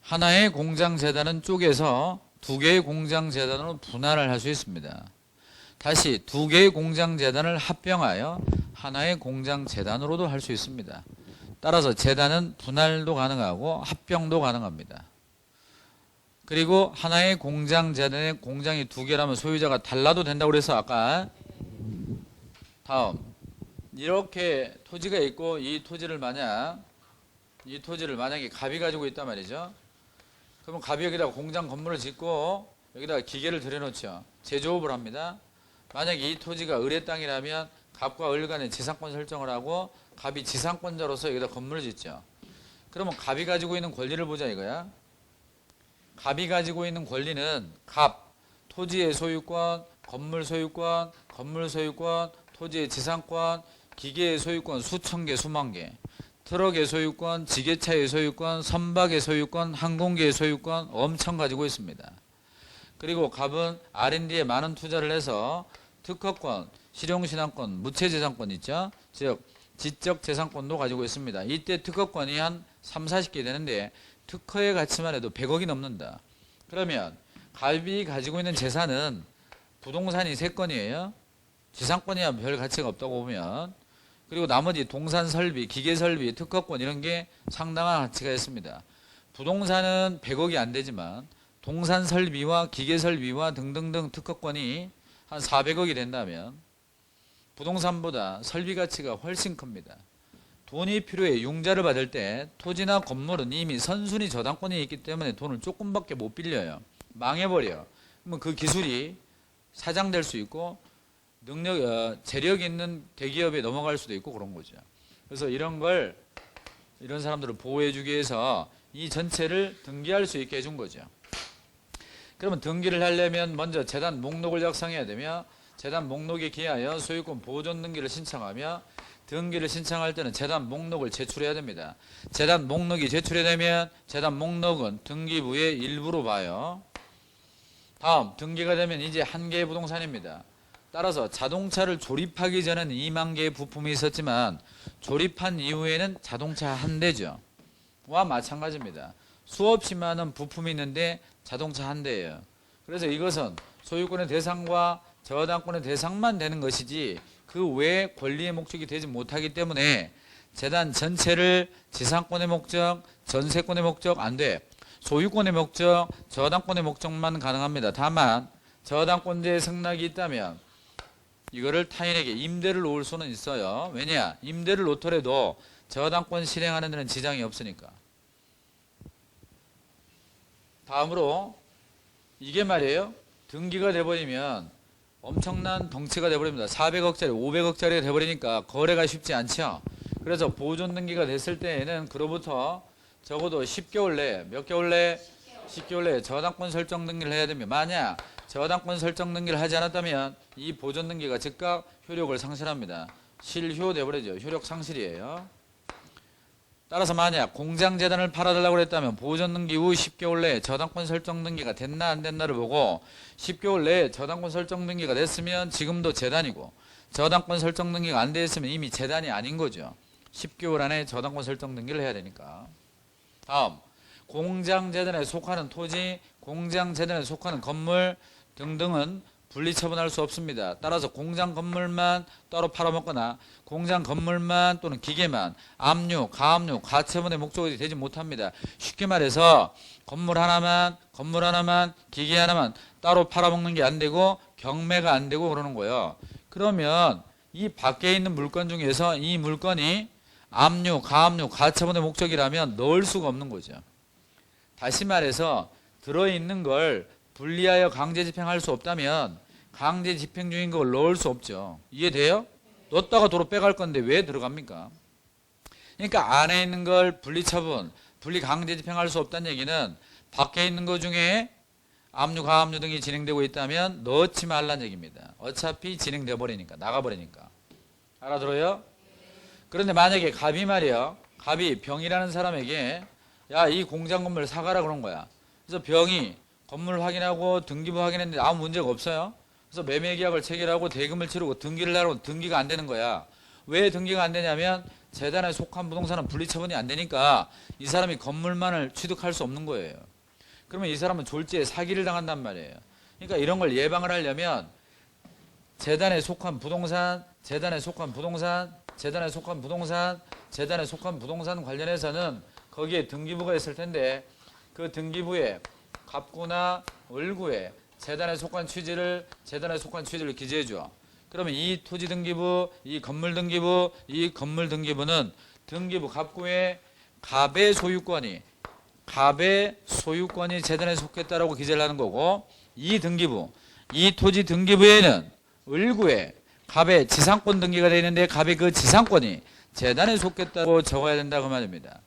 하나의 공장 재단은 쪼개서 두 개의 공장 재단으로 분할을 할 수 있습니다. 다시 두 개의 공장 재단을 합병하여 하나의 공장 재단으로도 할 수 있습니다. 따라서 재단은 분할도 가능하고 합병도 가능합니다. 그리고 하나의 공장 재단에 공장이 두 개라면 소유자가 달라도 된다고 그래서 아까 다음 이렇게 토지가 있고 이 토지를 만약에 갑이 가지고 있단 말이죠. 그러면 갑이 여기다가 공장 건물을 짓고 여기다가 기계를 들여놓죠. 제조업을 합니다. 만약에 이 토지가 을의 땅이라면 갑과 을 간의 지상권 설정을 하고 갑이 지상권자로서 여기다 건물을 짓죠. 그러면 갑이 가지고 있는 권리를 보자 이거야. 갑이 가지고 있는 권리는 갑, 토지의 소유권, 건물 소유권, 토지의 지상권, 기계의 소유권 수천 개, 수만 개, 트럭의 소유권, 지게차의 소유권, 선박의 소유권, 항공기의 소유권 엄청 가지고 있습니다. 그리고 갑은 R&D에 많은 투자를 해서 특허권, 실용신앙권, 무채재산권 있죠? 즉 지적재산권도 가지고 있습니다. 이때 특허권이 한 3, 40개 되는데 특허의 가치만 해도 100억이 넘는다. 그러면 갑이 가지고 있는 재산은 부동산이 3건이에요. 지상권이야 별 가치가 없다고 보면. 그리고 나머지 동산설비, 기계설비, 특허권 이런 게 상당한 가치가 있습니다. 부동산은 100억이 안 되지만 동산설비와 기계설비와 등등등 특허권이 한 400억이 된다면 부동산보다 설비 가치가 훨씬 큽니다. 돈이 필요해 융자를 받을 때 토지나 건물은 이미 선순위 저당권이 있기 때문에 돈을 조금밖에 못 빌려요. 망해버려. 그러면 그 기술이 사장될 수 있고 재력이 있는 대기업에 넘어갈 수도 있고 그런 거죠. 그래서 이런 사람들을 보호해주기 위해서 이 전체를 등기할 수 있게 해준 거죠. 그러면 등기를 하려면 먼저 재단 목록을 작성해야 되며 재단 목록에 기하여 소유권 보존 등기를 신청하며 등기를 신청할 때는 재단 목록을 제출해야 됩니다. 재단 목록이 제출이 되면 재단 목록은 등기부의 일부로 봐요. 다음 등기가 되면 이제 한 개의 부동산입니다. 따라서 자동차를 조립하기 전에는 2만 개의 부품이 있었지만 조립한 이후에는 자동차 한 대죠. 와 마찬가지입니다. 수없이 많은 부품이 있는데 자동차 한 대예요. 그래서 이것은 소유권의 대상과 저당권의 대상만 되는 것이지 그 외에 권리의 목적이 되지 못하기 때문에 재단 전체를 지상권의 목적, 전세권의 목적 안 돼. 소유권의 목적, 저당권의 목적만 가능합니다. 다만 저당권자의 승낙이 있다면 이거를 타인에게 임대를 놓을 수는 있어요. 왜냐? 임대를 놓더라도 저당권 실행하는 데는 지장이 없으니까. 다음으로 이게 말이에요. 등기가 돼버리면 엄청난 덩치가 돼버립니다. 400억짜리, 500억짜리가 돼버리니까 거래가 쉽지 않죠. 그래서 보존 등기가 됐을 때에는 그로부터 적어도 10개월 내에 몇 개월 내에 10개월 내에 저당권 설정 등기를 해야 됩니다. 만약 저당권 설정 등기를 하지 않았다면 이 보존 등기가 즉각 효력을 상실합니다. 실효 돼버리죠. 효력 상실이에요. 따라서 만약 공장재단을 팔아달라고 했다면 보존 등기 후 10개월 내에 저당권 설정 등기가 됐나 안 됐나를 보고 10개월 내에 저당권 설정 등기가 됐으면 지금도 재단이고 저당권 설정 등기가 안 돼 있으면 이미 재단이 아닌 거죠. 10개월 안에 저당권 설정 등기를 해야 되니까. 다음, 공장재단에 속하는 토지, 공장재단에 속하는 건물 등등은 분리처분할 수 없습니다. 따라서 공장 건물만 따로 팔아먹거나 공장 건물만 또는 기계만 압류, 가압류, 가처분의 목적이 되지 못합니다. 쉽게 말해서 건물 하나만, 기계 하나만 따로 팔아먹는 게 안 되고 경매가 안 되고 그러는 거예요. 그러면 이 밖에 있는 물건 중에서 이 물건이 압류, 가압류, 가처분의 목적이라면 넣을 수가 없는 거죠. 다시 말해서 들어있는 걸 분리하여 강제 집행할 수 없다면 강제 집행 중인 걸 넣을 수 없죠. 이해돼요? 넣었다가 도로 빼갈 건데 왜 들어갑니까? 그러니까 안에 있는 걸 분리처분, 분리 강제 집행할 수 없다는 얘기는 밖에 있는 것 중에 압류, 가압류 등이 진행되고 있다면 넣지 말라는 얘기입니다. 어차피 진행돼 버리니까, 나가버리니까. 알아들어요? 그런데 만약에 갑이 말이야, 갑이 병이라는 사람에게 야, 이 공장 건물 사가라 그런 거야. 그래서 병이 건물 확인하고 등기부 확인했는데 아무 문제가 없어요. 그래서 매매계약을 체결하고 대금을 치르고 등기를 하라고 등기가 안 되는 거야. 왜 등기가 안 되냐면 재단에 속한 부동산은 분리처분이 안 되니까 이 사람이 건물만을 취득할 수 없는 거예요. 그러면 이 사람은 졸지에 사기를 당한단 말이에요. 그러니까 이런 걸 예방을 하려면 재단에 속한 부동산, 재단에 속한 부동산, 재단에 속한 부동산, 재단에 속한 부동산 관련해서는 거기에 등기부가 있을 텐데 그 등기부에 갑구나 을구에 재단에 속한 취지를 기재해 줘. 그러면 이 토지 등기부, 이 건물 등기부, 이 건물 등기부는 등기부 갑구에 갑의 소유권이 재단에 속했다라고 기재를 하는 거고, 이 등기부, 이 토지 등기부에는 을구에 갑의 지상권 등기가 되어 있는데 갑의 그 지상권이 재단에 속했다고 적어야 된다 그 말입니다.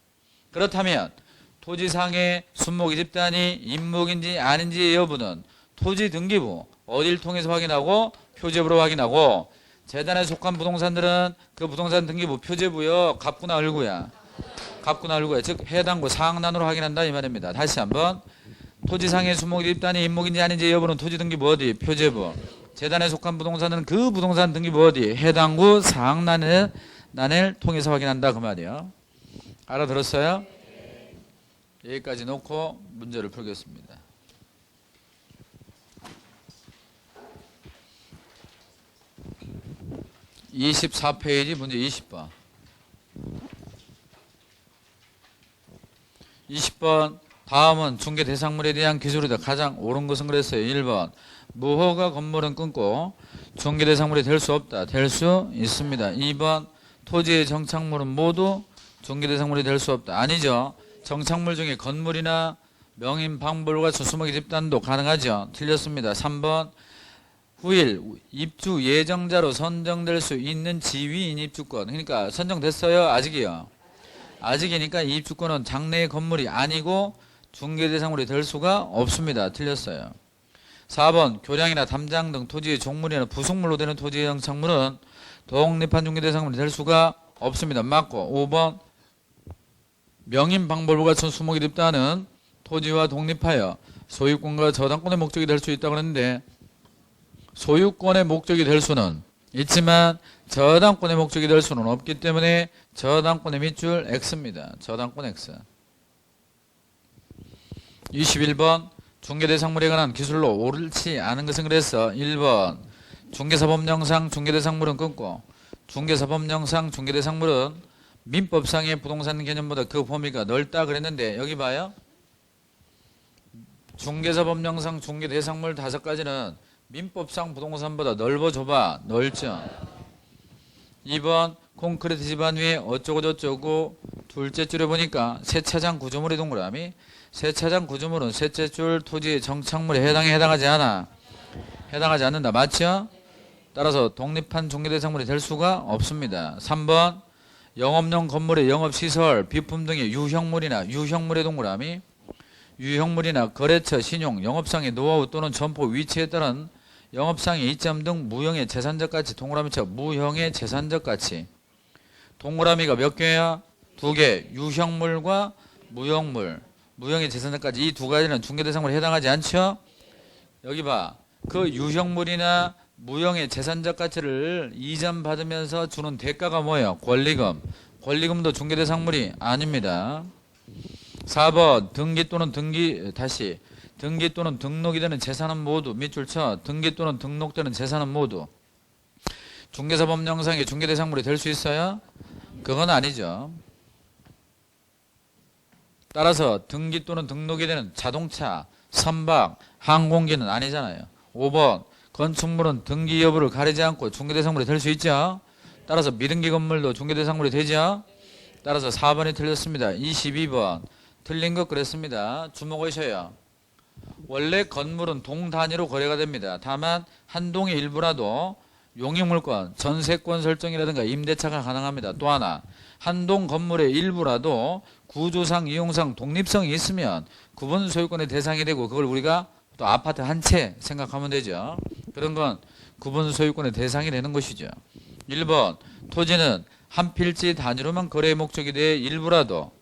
그렇다면 토지상의 순목이 집단이 임목인지 아닌지의 여부는 토지 등기부 어딜 통해서 확인하고 표제부로 확인하고, 재단에 속한 부동산들은 그 부동산 등기부 표제부요 갑구나 을구야. 즉 해당구 상란으로 확인한다 이 말입니다. 다시 한번, 토지상의 순목이 집단이 임목인지 아닌지 여부는 토지 등기부 어디 표제부, 재단에 속한 부동산은 그 부동산 등기부 어디 해당구 상란을 통해서 확인한다 그 말이에요. 알아들었어요? 여기까지 놓고 문제를 풀겠습니다. 24페이지 문제 20번. 20번 다음은 중개 대상물에 대한 기술이다. 가장 옳은 것은 그랬어요. 1번 무허가 건물은 끊고 중개 대상물이 될 수 없다. 될 수 있습니다. 2번 토지의 정착물은 모두 중개 대상물이 될 수 없다. 아니죠. 정착물 중에 건물이나 명인 방불과 수수목의 집단도 가능하죠. 틀렸습니다. 3번 후일 입주 예정자로 선정될 수 있는 지위인 입주권. 그러니까 선정됐어요? 아직이요? 아직이니까 이 입주권은 장래의 건물이 아니고 중개 대상물이 될 수가 없습니다. 틀렸어요. 4번 교량이나 담장 등 토지의 종물이나 부속물로 되는 토지의 정착물은 독립한 중개 대상물이 될 수가 없습니다. 맞고. 5번 명인 방벌부가 수목이 집단은 토지와 독립하여 소유권과 저당권의 목적이 될 수 있다고 하는데, 소유권의 목적이 될 수는 있지만 저당권의 목적이 될 수는 없기 때문에 저당권의 밑줄 X입니다. 저당권 X. 21번 중개대상물에 관한 기술로 옳지 않은 것은 그래서 1번 중개사법령상 중개대상물은 끊고 중개사법령상 중개대상물은 민법상의 부동산 개념보다 그 범위가 넓다 그랬는데, 여기 봐요. 중개사법령상 중개대상물 5가지는 민법상 부동산보다 넓어 좁아? 넓죠. 2번 콘크리트 집안 위에 어쩌고 저쩌고 둘째 줄에 보니까 세차장 구조물의 동그라미, 세차장 구조물은 셋째 줄 토지의 정착물에 해당하지 않아? 해당하지 않는다. 맞죠? 따라서 독립한 중개대상물이 될 수가 없습니다. 3번 영업용 건물의 영업시설, 비품 등의 유형물의 동그라미, 유형물이나 거래처, 신용, 영업상의 노하우 또는 점포 위치에 따른 영업상의 이점 등 무형의 재산적 가치, 동그라미쳐 무형의 재산적 가치. 동그라미가 몇 개야? 2개. 유형물과 무형물, 무형의 재산적 가치. 이 2가지는 중개대상물에 해당하지 않죠? 여기 봐. 그 유형물이나 무형의 재산적 가치를 이전 받으면서 주는 대가가 뭐예요? 권리금. 권리금도 중개대상물이 아닙니다. 4번 등기 또는 등기 또는 등록이 되는 재산은 모두 밑줄 쳐 등기 또는 등록되는 재산은 모두 중개사법령상의 중개대상물이 될 수 있어요? 그건 아니죠. 따라서 등기 또는 등록이 되는 자동차, 선박, 항공기는 아니잖아요. 5번 건축물은 등기 여부를 가리지 않고 중개대상물이 될 수 있죠. 따라서 미등기 건물도 중개대상물이 되죠. 따라서 4번이 틀렸습니다. 22번 틀린 것 그랬습니다. 주목하셔요. 원래 건물은 동 단위로 거래가 됩니다. 다만 한 동의 일부라도 용익물권, 전세권 설정이라든가 임대차가 가능합니다. 또 하나 한 동 건물의 일부라도 구조상 이용상 독립성이 있으면 구분 소유권의 대상이 되고 그걸 우리가 또 아파트 한 채 생각하면 되죠. 그런 건 구분 소유권의 대상이 되는 것이죠. 1번 토지는 한 필지 단위로만 거래의 목적이 돼 일부라도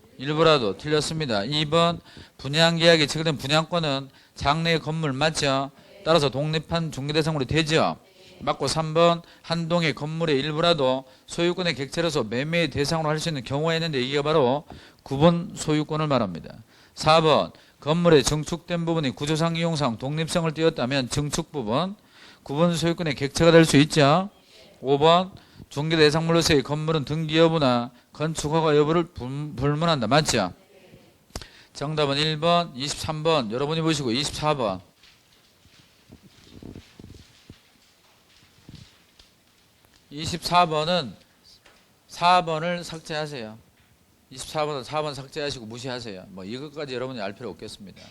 틀렸습니다. 2번 분양계약이 체결된 분양권은 장래의 건물 맞죠? 따라서 독립한 중개대상물이 되죠. 맞고 3번 한 동의 건물의 일부라도 소유권의 객체로서 매매의 대상으로 할 수 있는 경우가 있는데 이게 바로 구분 소유권을 말합니다. 4번 건물의 증축된 부분이 구조상 이용상 독립성을 띄었다면 증축 부분 구분 소유권의 객체가 될 수 있죠. 5번 중개대상물로서의 건물은 등기 여부나 건축허가 여부를 불문한다. 맞죠? 정답은 1번, 23번 여러분이 보시고 24번 24번은 4번을 삭제하세요. 24번은 4번 삭제하시고 무시하세요. 뭐 이것까지 여러분이 알 필요 없겠습니다.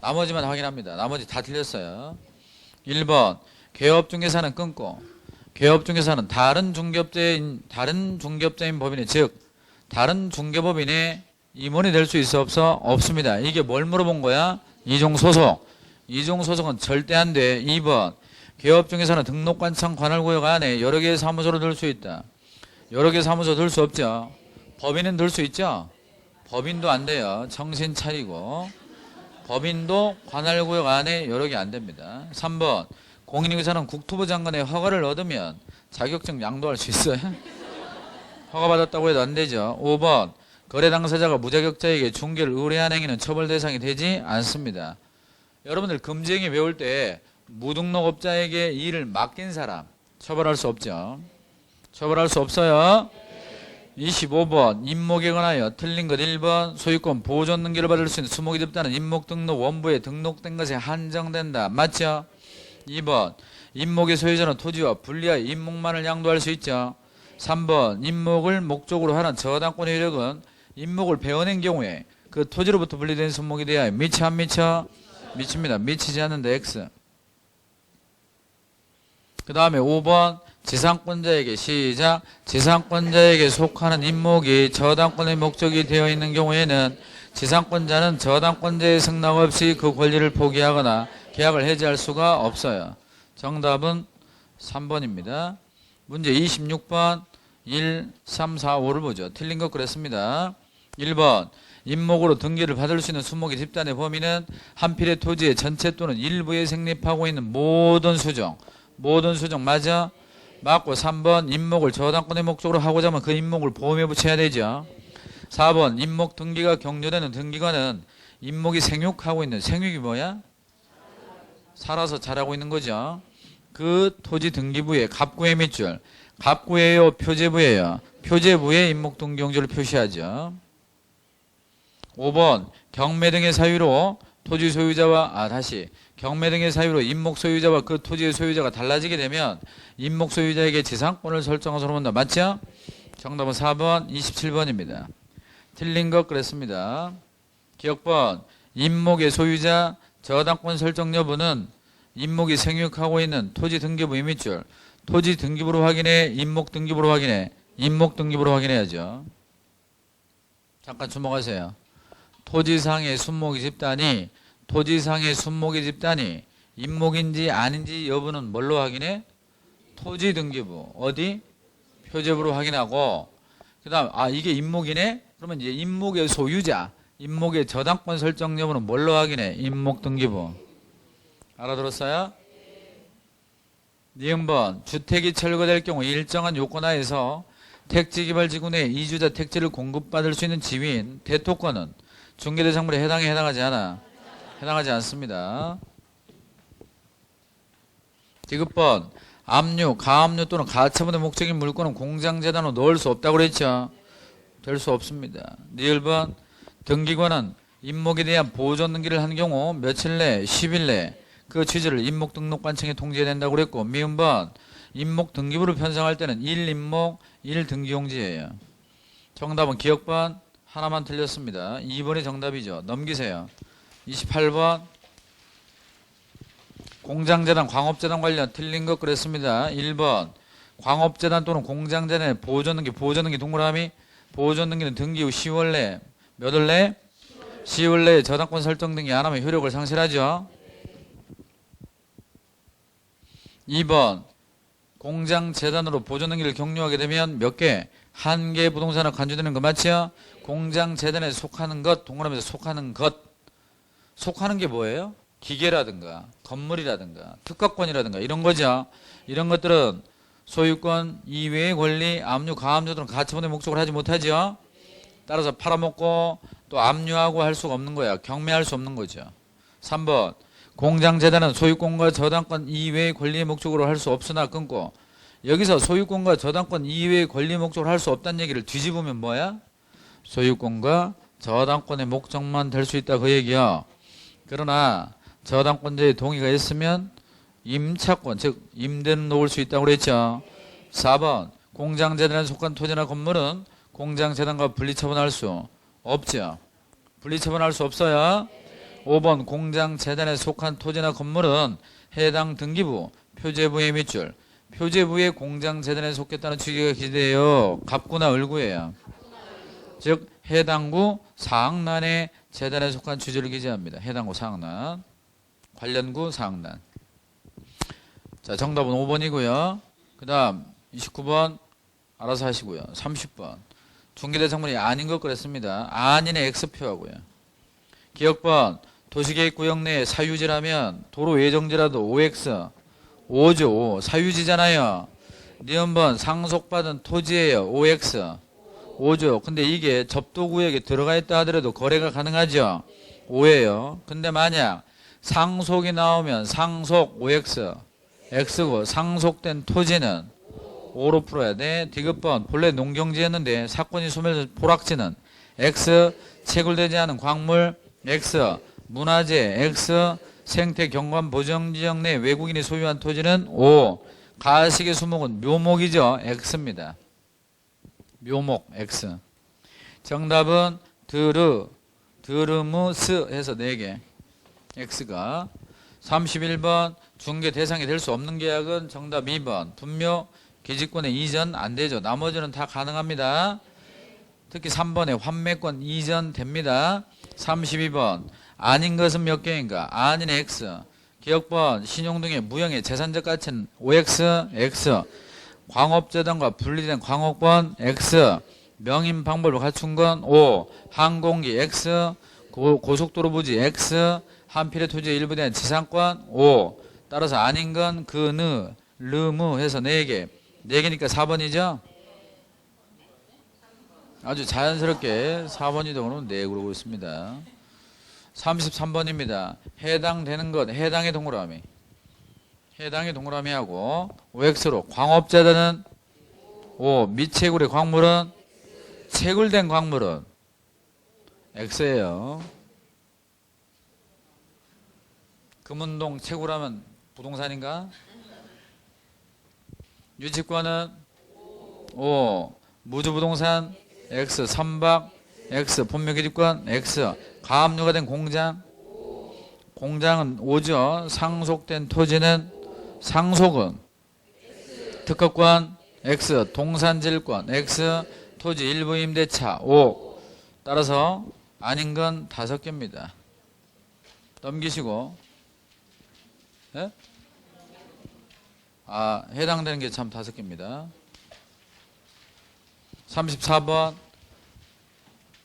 나머지만 확인합니다. 나머지 다 틀렸어요. 1번 개업중개사는 끊고 개업중개사는 다른 중개업자인 법인의 즉 다른 중개법인의 임원이 될 수 있어 없어? 없습니다. 이게 뭘 물어본 거야? 이종소속. 이종소속은 절대 안 돼. 2번 개업중개사는 등록관청 관할구역 안에 여러 개의 사무소를 들 수 있다. 여러 개의 사무소 들 수 없죠. 법인은 들 수 있죠. 법인도 안 돼요. 정신 차리고. 법인도 관할구역 안에 여러 개 안 됩니다. 3번 공인중개사는 국토부 장관의 허가를 얻으면 자격증 양도할 수 있어요. 허가받았다고 해도 안 되죠. 5번 거래 당사자가 무자격자에게 중개를 의뢰한 행위는 처벌 대상이 되지 않습니다. 여러분들 금지행위 배울 때 무등록업자에게 일을 맡긴 사람 처벌할 수 없죠. 처벌할 수 없어요. 25번 임목에 관하여 틀린 것 1번 소유권 보존 등기를 받을 수 있는 수목이 집단은 임목 등록 원부에 등록된 것에 한정된다. 맞죠? 2번 임목의 소유자는 토지와 분리하여 임목만을 양도할 수 있죠. 3번 임목을 목적으로 하는 저당권의 효력은 임목을 베어낸 경우에 그 토지로부터 분리된 수목에 대하여 미치 안 미쳐? 미칩니다. 미치지 않는데 X. 그 다음에 5번 지상권자에게 시작 지상권자에게 속하는 임목이 저당권의 목적이 되어 있는 경우에는 지상권자는 저당권자의 승낙 없이 그 권리를 포기하거나 계약을 해지할 수가 없어요. 정답은 3번입니다. 문제 26번 1, 3, 4, 5를 보죠. 틀린 것 그랬습니다. 1번 임목으로 등기를 받을 수 있는 수목의 집단의 범위는 한 필의 토지의 전체 또는 일부에 생립하고 있는 모든 수종 맞아? 맞고 3번 임목을 저당권의 목적으로 하고자 하면 그 임목을 보험에 붙여야 되죠. 4번 임목 등기가 격려되는 등기관은 임목이 생육하고 있는 생육이 뭐야? 살아서 자라고 있는 거죠. 그 토지 등기부에 갑구의 밑줄 갑구예요 표제부예요? 표제부에 임목 등기 용지를 표시하죠. 5번 경매 등의 사유로 토지 소유자와 경매 등의 사유로 임목 소유자와 그 토지의 소유자가 달라지게 되면 임목 소유자에게 지상권을 설정하도록 한다. 맞죠? 정답은 4번 27번입니다. 틀린 것 그랬습니다. 기억번 임목의 소유자 저당권 설정 여부는 임목이 생육하고 있는 토지 등기부 이밑줄 토지 등기부로 확인해 임목 등기부로 확인해 임목 등기부로 확인해야죠. 잠깐 주목하세요. 토지상의 순목의 집단이 임목인지 아닌지 여부는 뭘로 확인해? 토지 등기부 어디? 표제부로 확인하고 그 다음 이게 임목이네? 그러면 이제 임목의 소유자 임목의 저당권 설정 여부는 뭘로 확인해? 임목 등기부. 알아들었어요? 니은번 주택이 철거될 경우 일정한 요건하에서 택지개발지구 내 이주자 택지를 공급받을 수 있는 지위인 대토권은 중개대상물에 해당하지 않아? 해당하지 않습니다. 디귿번 압류, 가압류 또는 가처분의 목적인 물건은 공장재단으로 넣을 수 없다고 그랬죠? 될 수 없습니다. 니을번 등기관은 임목에 대한 보존 등기를 한 경우 며칠 내, 10일 내 그 취지를 임목등록관청에 통지해야 된다고 그랬고, 미음번 임목등기부를 편성할 때는 1임목 1등기용지예요. 정답은 기억번 하나만 틀렸습니다. 2번이 정답이죠. 넘기세요. 28번 공장재단, 광업재단 관련 틀린 것 그랬습니다. 1번 광업재단 또는 공장재단의 보존등기 동그라미 보존등기는 등기 후 10월 내 몇 월 내? 10월 내에 저당권 설정 등기 안 하면 효력을 상실하죠. 2번 공장재단으로 보존등기를 격려하게 되면 몇 개? 한 개의 부동산을 간주되는 거 맞죠? 공장재단에 속하는 것, 동그라미에서 속하는 것. 속하는 게 뭐예요? 기계라든가 건물이라든가 특허권이라든가 이런 거죠. 이런 것들은 소유권 이외의 권리, 압류, 가압류 또는 가처분의 목적을 하지 못하죠. 따라서 팔아먹고 또 압류하고 할 수가 없는 거야. 경매할 수 없는 거죠. 3번 공장재단은 소유권과 저당권 이외의 권리의 목적으로 할 수 없으나 끊고, 여기서 소유권과 저당권 이외의 권리의 목적으로 할 수 없다는 얘기를 뒤집으면 뭐야? 소유권과 저당권의 목적만 될 수 있다 그 얘기야. 그러나 저당권자의 동의가 있으면 임차권, 즉 임대는 놓을 수 있다고 그랬죠. 4번 공장재단에 속한 토지나 건물은 공장재단과 분리처분할 수 없죠. 분리처분할 수 없어요. 5번 공장재단에 속한 토지나 건물은 해당 등기부, 표제부의 밑줄, 표제부의 공장재단에 속했다는 취지가 기재되어 갑구나 을구예요. 즉 해당구 사항란에 재단에 속한 취지를 기재합니다. 해당구 사항란, 관련구 사항란. 자, 정답은 5번이고요. 그 다음 29번 알아서 하시고요. 30번 중개대상물이 아닌 것 그랬습니다. 아닌의 X표하고요. 기억번 도시계획구역 내에 사유지라면 도로 예정지라도 OX 5죠. 5 사유지잖아요. 니은번 상속받은 토지예요. OX 5죠. 근데 이게 접도구역에 들어가 있다 하더라도 거래가 가능하죠. 5예요. 근데 만약 상속이 나오면 상속 OX X고 상속된 토지는 5로 풀어야 돼. 디귿번 본래 농경지였는데 사건이 소멸돼서 포락지는 X 채굴되지 않은 광물 X 문화재 X 생태 경관 보정지역 내 외국인이 소유한 토지는 O 가식의 수목은 묘목이죠. X입니다. 묘목 X. 정답은 드르무스 해서 4개 X가. 31번 중개 대상이 될 수 없는 계약은 정답 2번 분묘 기지권의 이전 안 되죠. 나머지는 다 가능합니다. 특히 3번에 환매권 이전 됩니다. 32번 아닌 것은 몇 개인가? 아닌 X. 기억번 신용 등의 무형의 재산적 가치는 OX, X. 광업재단과 분리된 광업권 X. 명인 방법을 갖춘 건 O. 항공기 X. 고속도로 부지 X. 한필의 토지의 일부에 대한 지상권 O. 따라서 아닌 건 느, 르무 해서 4개. 4개니까 4번이죠? 아주 자연스럽게 4번이다 그러면 4 그러고 있습니다. 33번입니다. 해당되는 것, 해당의 동그라미. 해당의 동그라미하고 OX로 광업재단은 O, 미채굴의 광물은 채굴된 광물은 X예요. 금운동 채굴하면 부동산인가? 유치권은 O, 무주부동산 X, 선박 X, 본묘기지권 X, 가압류가 된 공장 공장은 O죠. 상속된 토지는 상속은 특허권 X, 동산질권 X, 토지 일부 임대차 O. 따라서 아닌 건 5개입니다. 넘기시고 예? 해당되는 게 참 5개입니다. 34번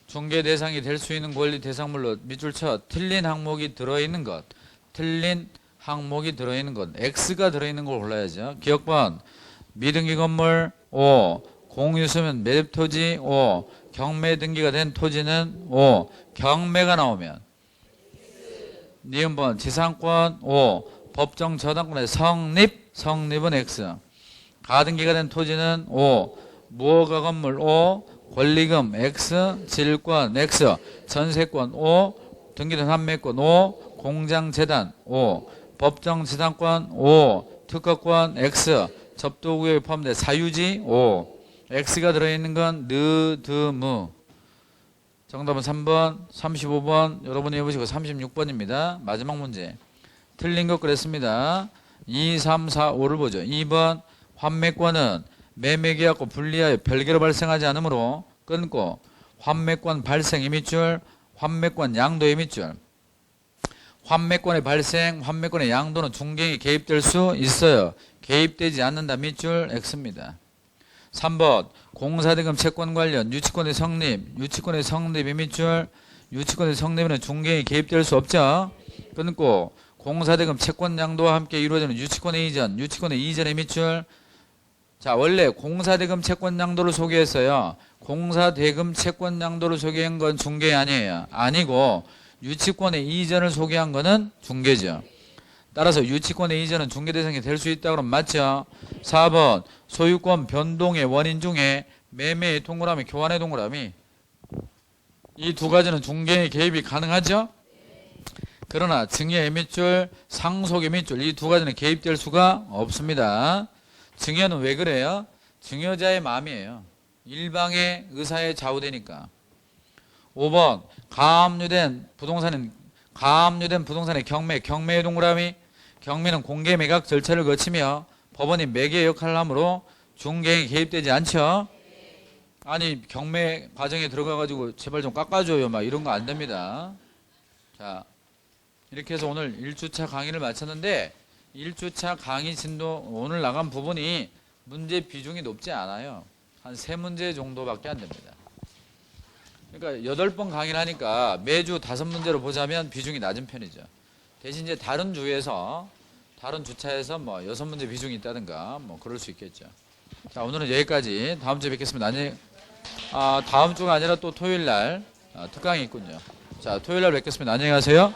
중개 대상이 될 수 있는 권리 대상물로 밑줄 쳐 틀린 항목이 들어있는 것. 틀린 항목이 들어있는 것. X가 들어있는 걸 골라야죠. 기억번 미등기 건물 O, 공유수면 매입토지 O, 경매 등기가 된 토지는 O, 경매가 나오면 니은번 지상권 O, 법정 저당권의 성립은 X, 가등기가 된 토지는 O, 무허가 건물 O, 권리금 X, 질권 X, 전세권 O, 등기된 판매권 O, 공장재단 O, 법정 지상권 O, 특허권 X, 접도구역에 포함된 사유지 O, X가 들어있는 건 느드무. 정답은 3번, 35번 여러분이 해보시고 36번입니다. 마지막 문제. 틀린 것 그랬습니다. 2, 3, 4, 5를 보죠. 2번 환매권은 매매계약과 분리하여 별개로 발생하지 않으므로 끊고 환매권 발생 이mit줄, 환매권 양도 이mit줄. 환매권의 발생, 환매권의 양도는 중개인이 개입될 수 있어요. 개입되지 않는다 밑줄 X입니다. 3번 공사대금 채권 관련 유치권의 성립, 유치권의 성립 이mit줄, 유치권의 성립에는 중개인이 개입될 수 없죠. 끊고 공사대금 채권 양도와 함께 이루어지는 유치권의 이전, 유치권의 이전 이mit줄. 자, 원래 공사대금 채권 양도를 소개했어요. 공사대금 채권 양도를 소개한 건 중개 아니에요. 아니고 유치권의 이전을 소개한 거는 중개죠. 따라서 유치권의 이전은 중개 대상이 될 수 있다 그러면 맞죠? 4번 소유권 변동의 원인 중에 매매의 동그라미, 교환의 동그라미, 이 두 가지는 중개의 개입이 가능하죠? 그러나 증여 이mit줄, 상속 이mit줄 이 두 가지는 개입될 수가 없습니다. 증여는 왜 그래요? 증여자의 마음이에요. 일방의 의사에 좌우되니까. 5번 가압류된 부동산의 경매의 동그라미, 경매는 공개 매각 절차를 거치며 법원이 매개 역할을 하므로 중개인이 개입되지 않죠. 아니 경매 과정에 들어가가지고 제발 좀 깎아줘요 막 이런 거 안 됩니다. 자, 이렇게 해서 오늘 1주차 강의를 마쳤는데 1주차 강의 진도 오늘 나간 부분이 문제 비중이 높지 않아요. 한 3문제 정도밖에 안 됩니다. 그러니까 8번 강의를 하니까 매주 5문제로 보자면 비중이 낮은 편이죠. 대신 이제 다른 주에서 다른 주차에서 뭐 6문제 비중이 있다든가 뭐 그럴 수 있겠죠. 자, 오늘은 여기까지. 다음 주에 뵙겠습니다. 다음 주가 아니라 또 토요일 날 특강이 있군요. 자, 토요일 날 뵙겠습니다. 안녕히 가세요.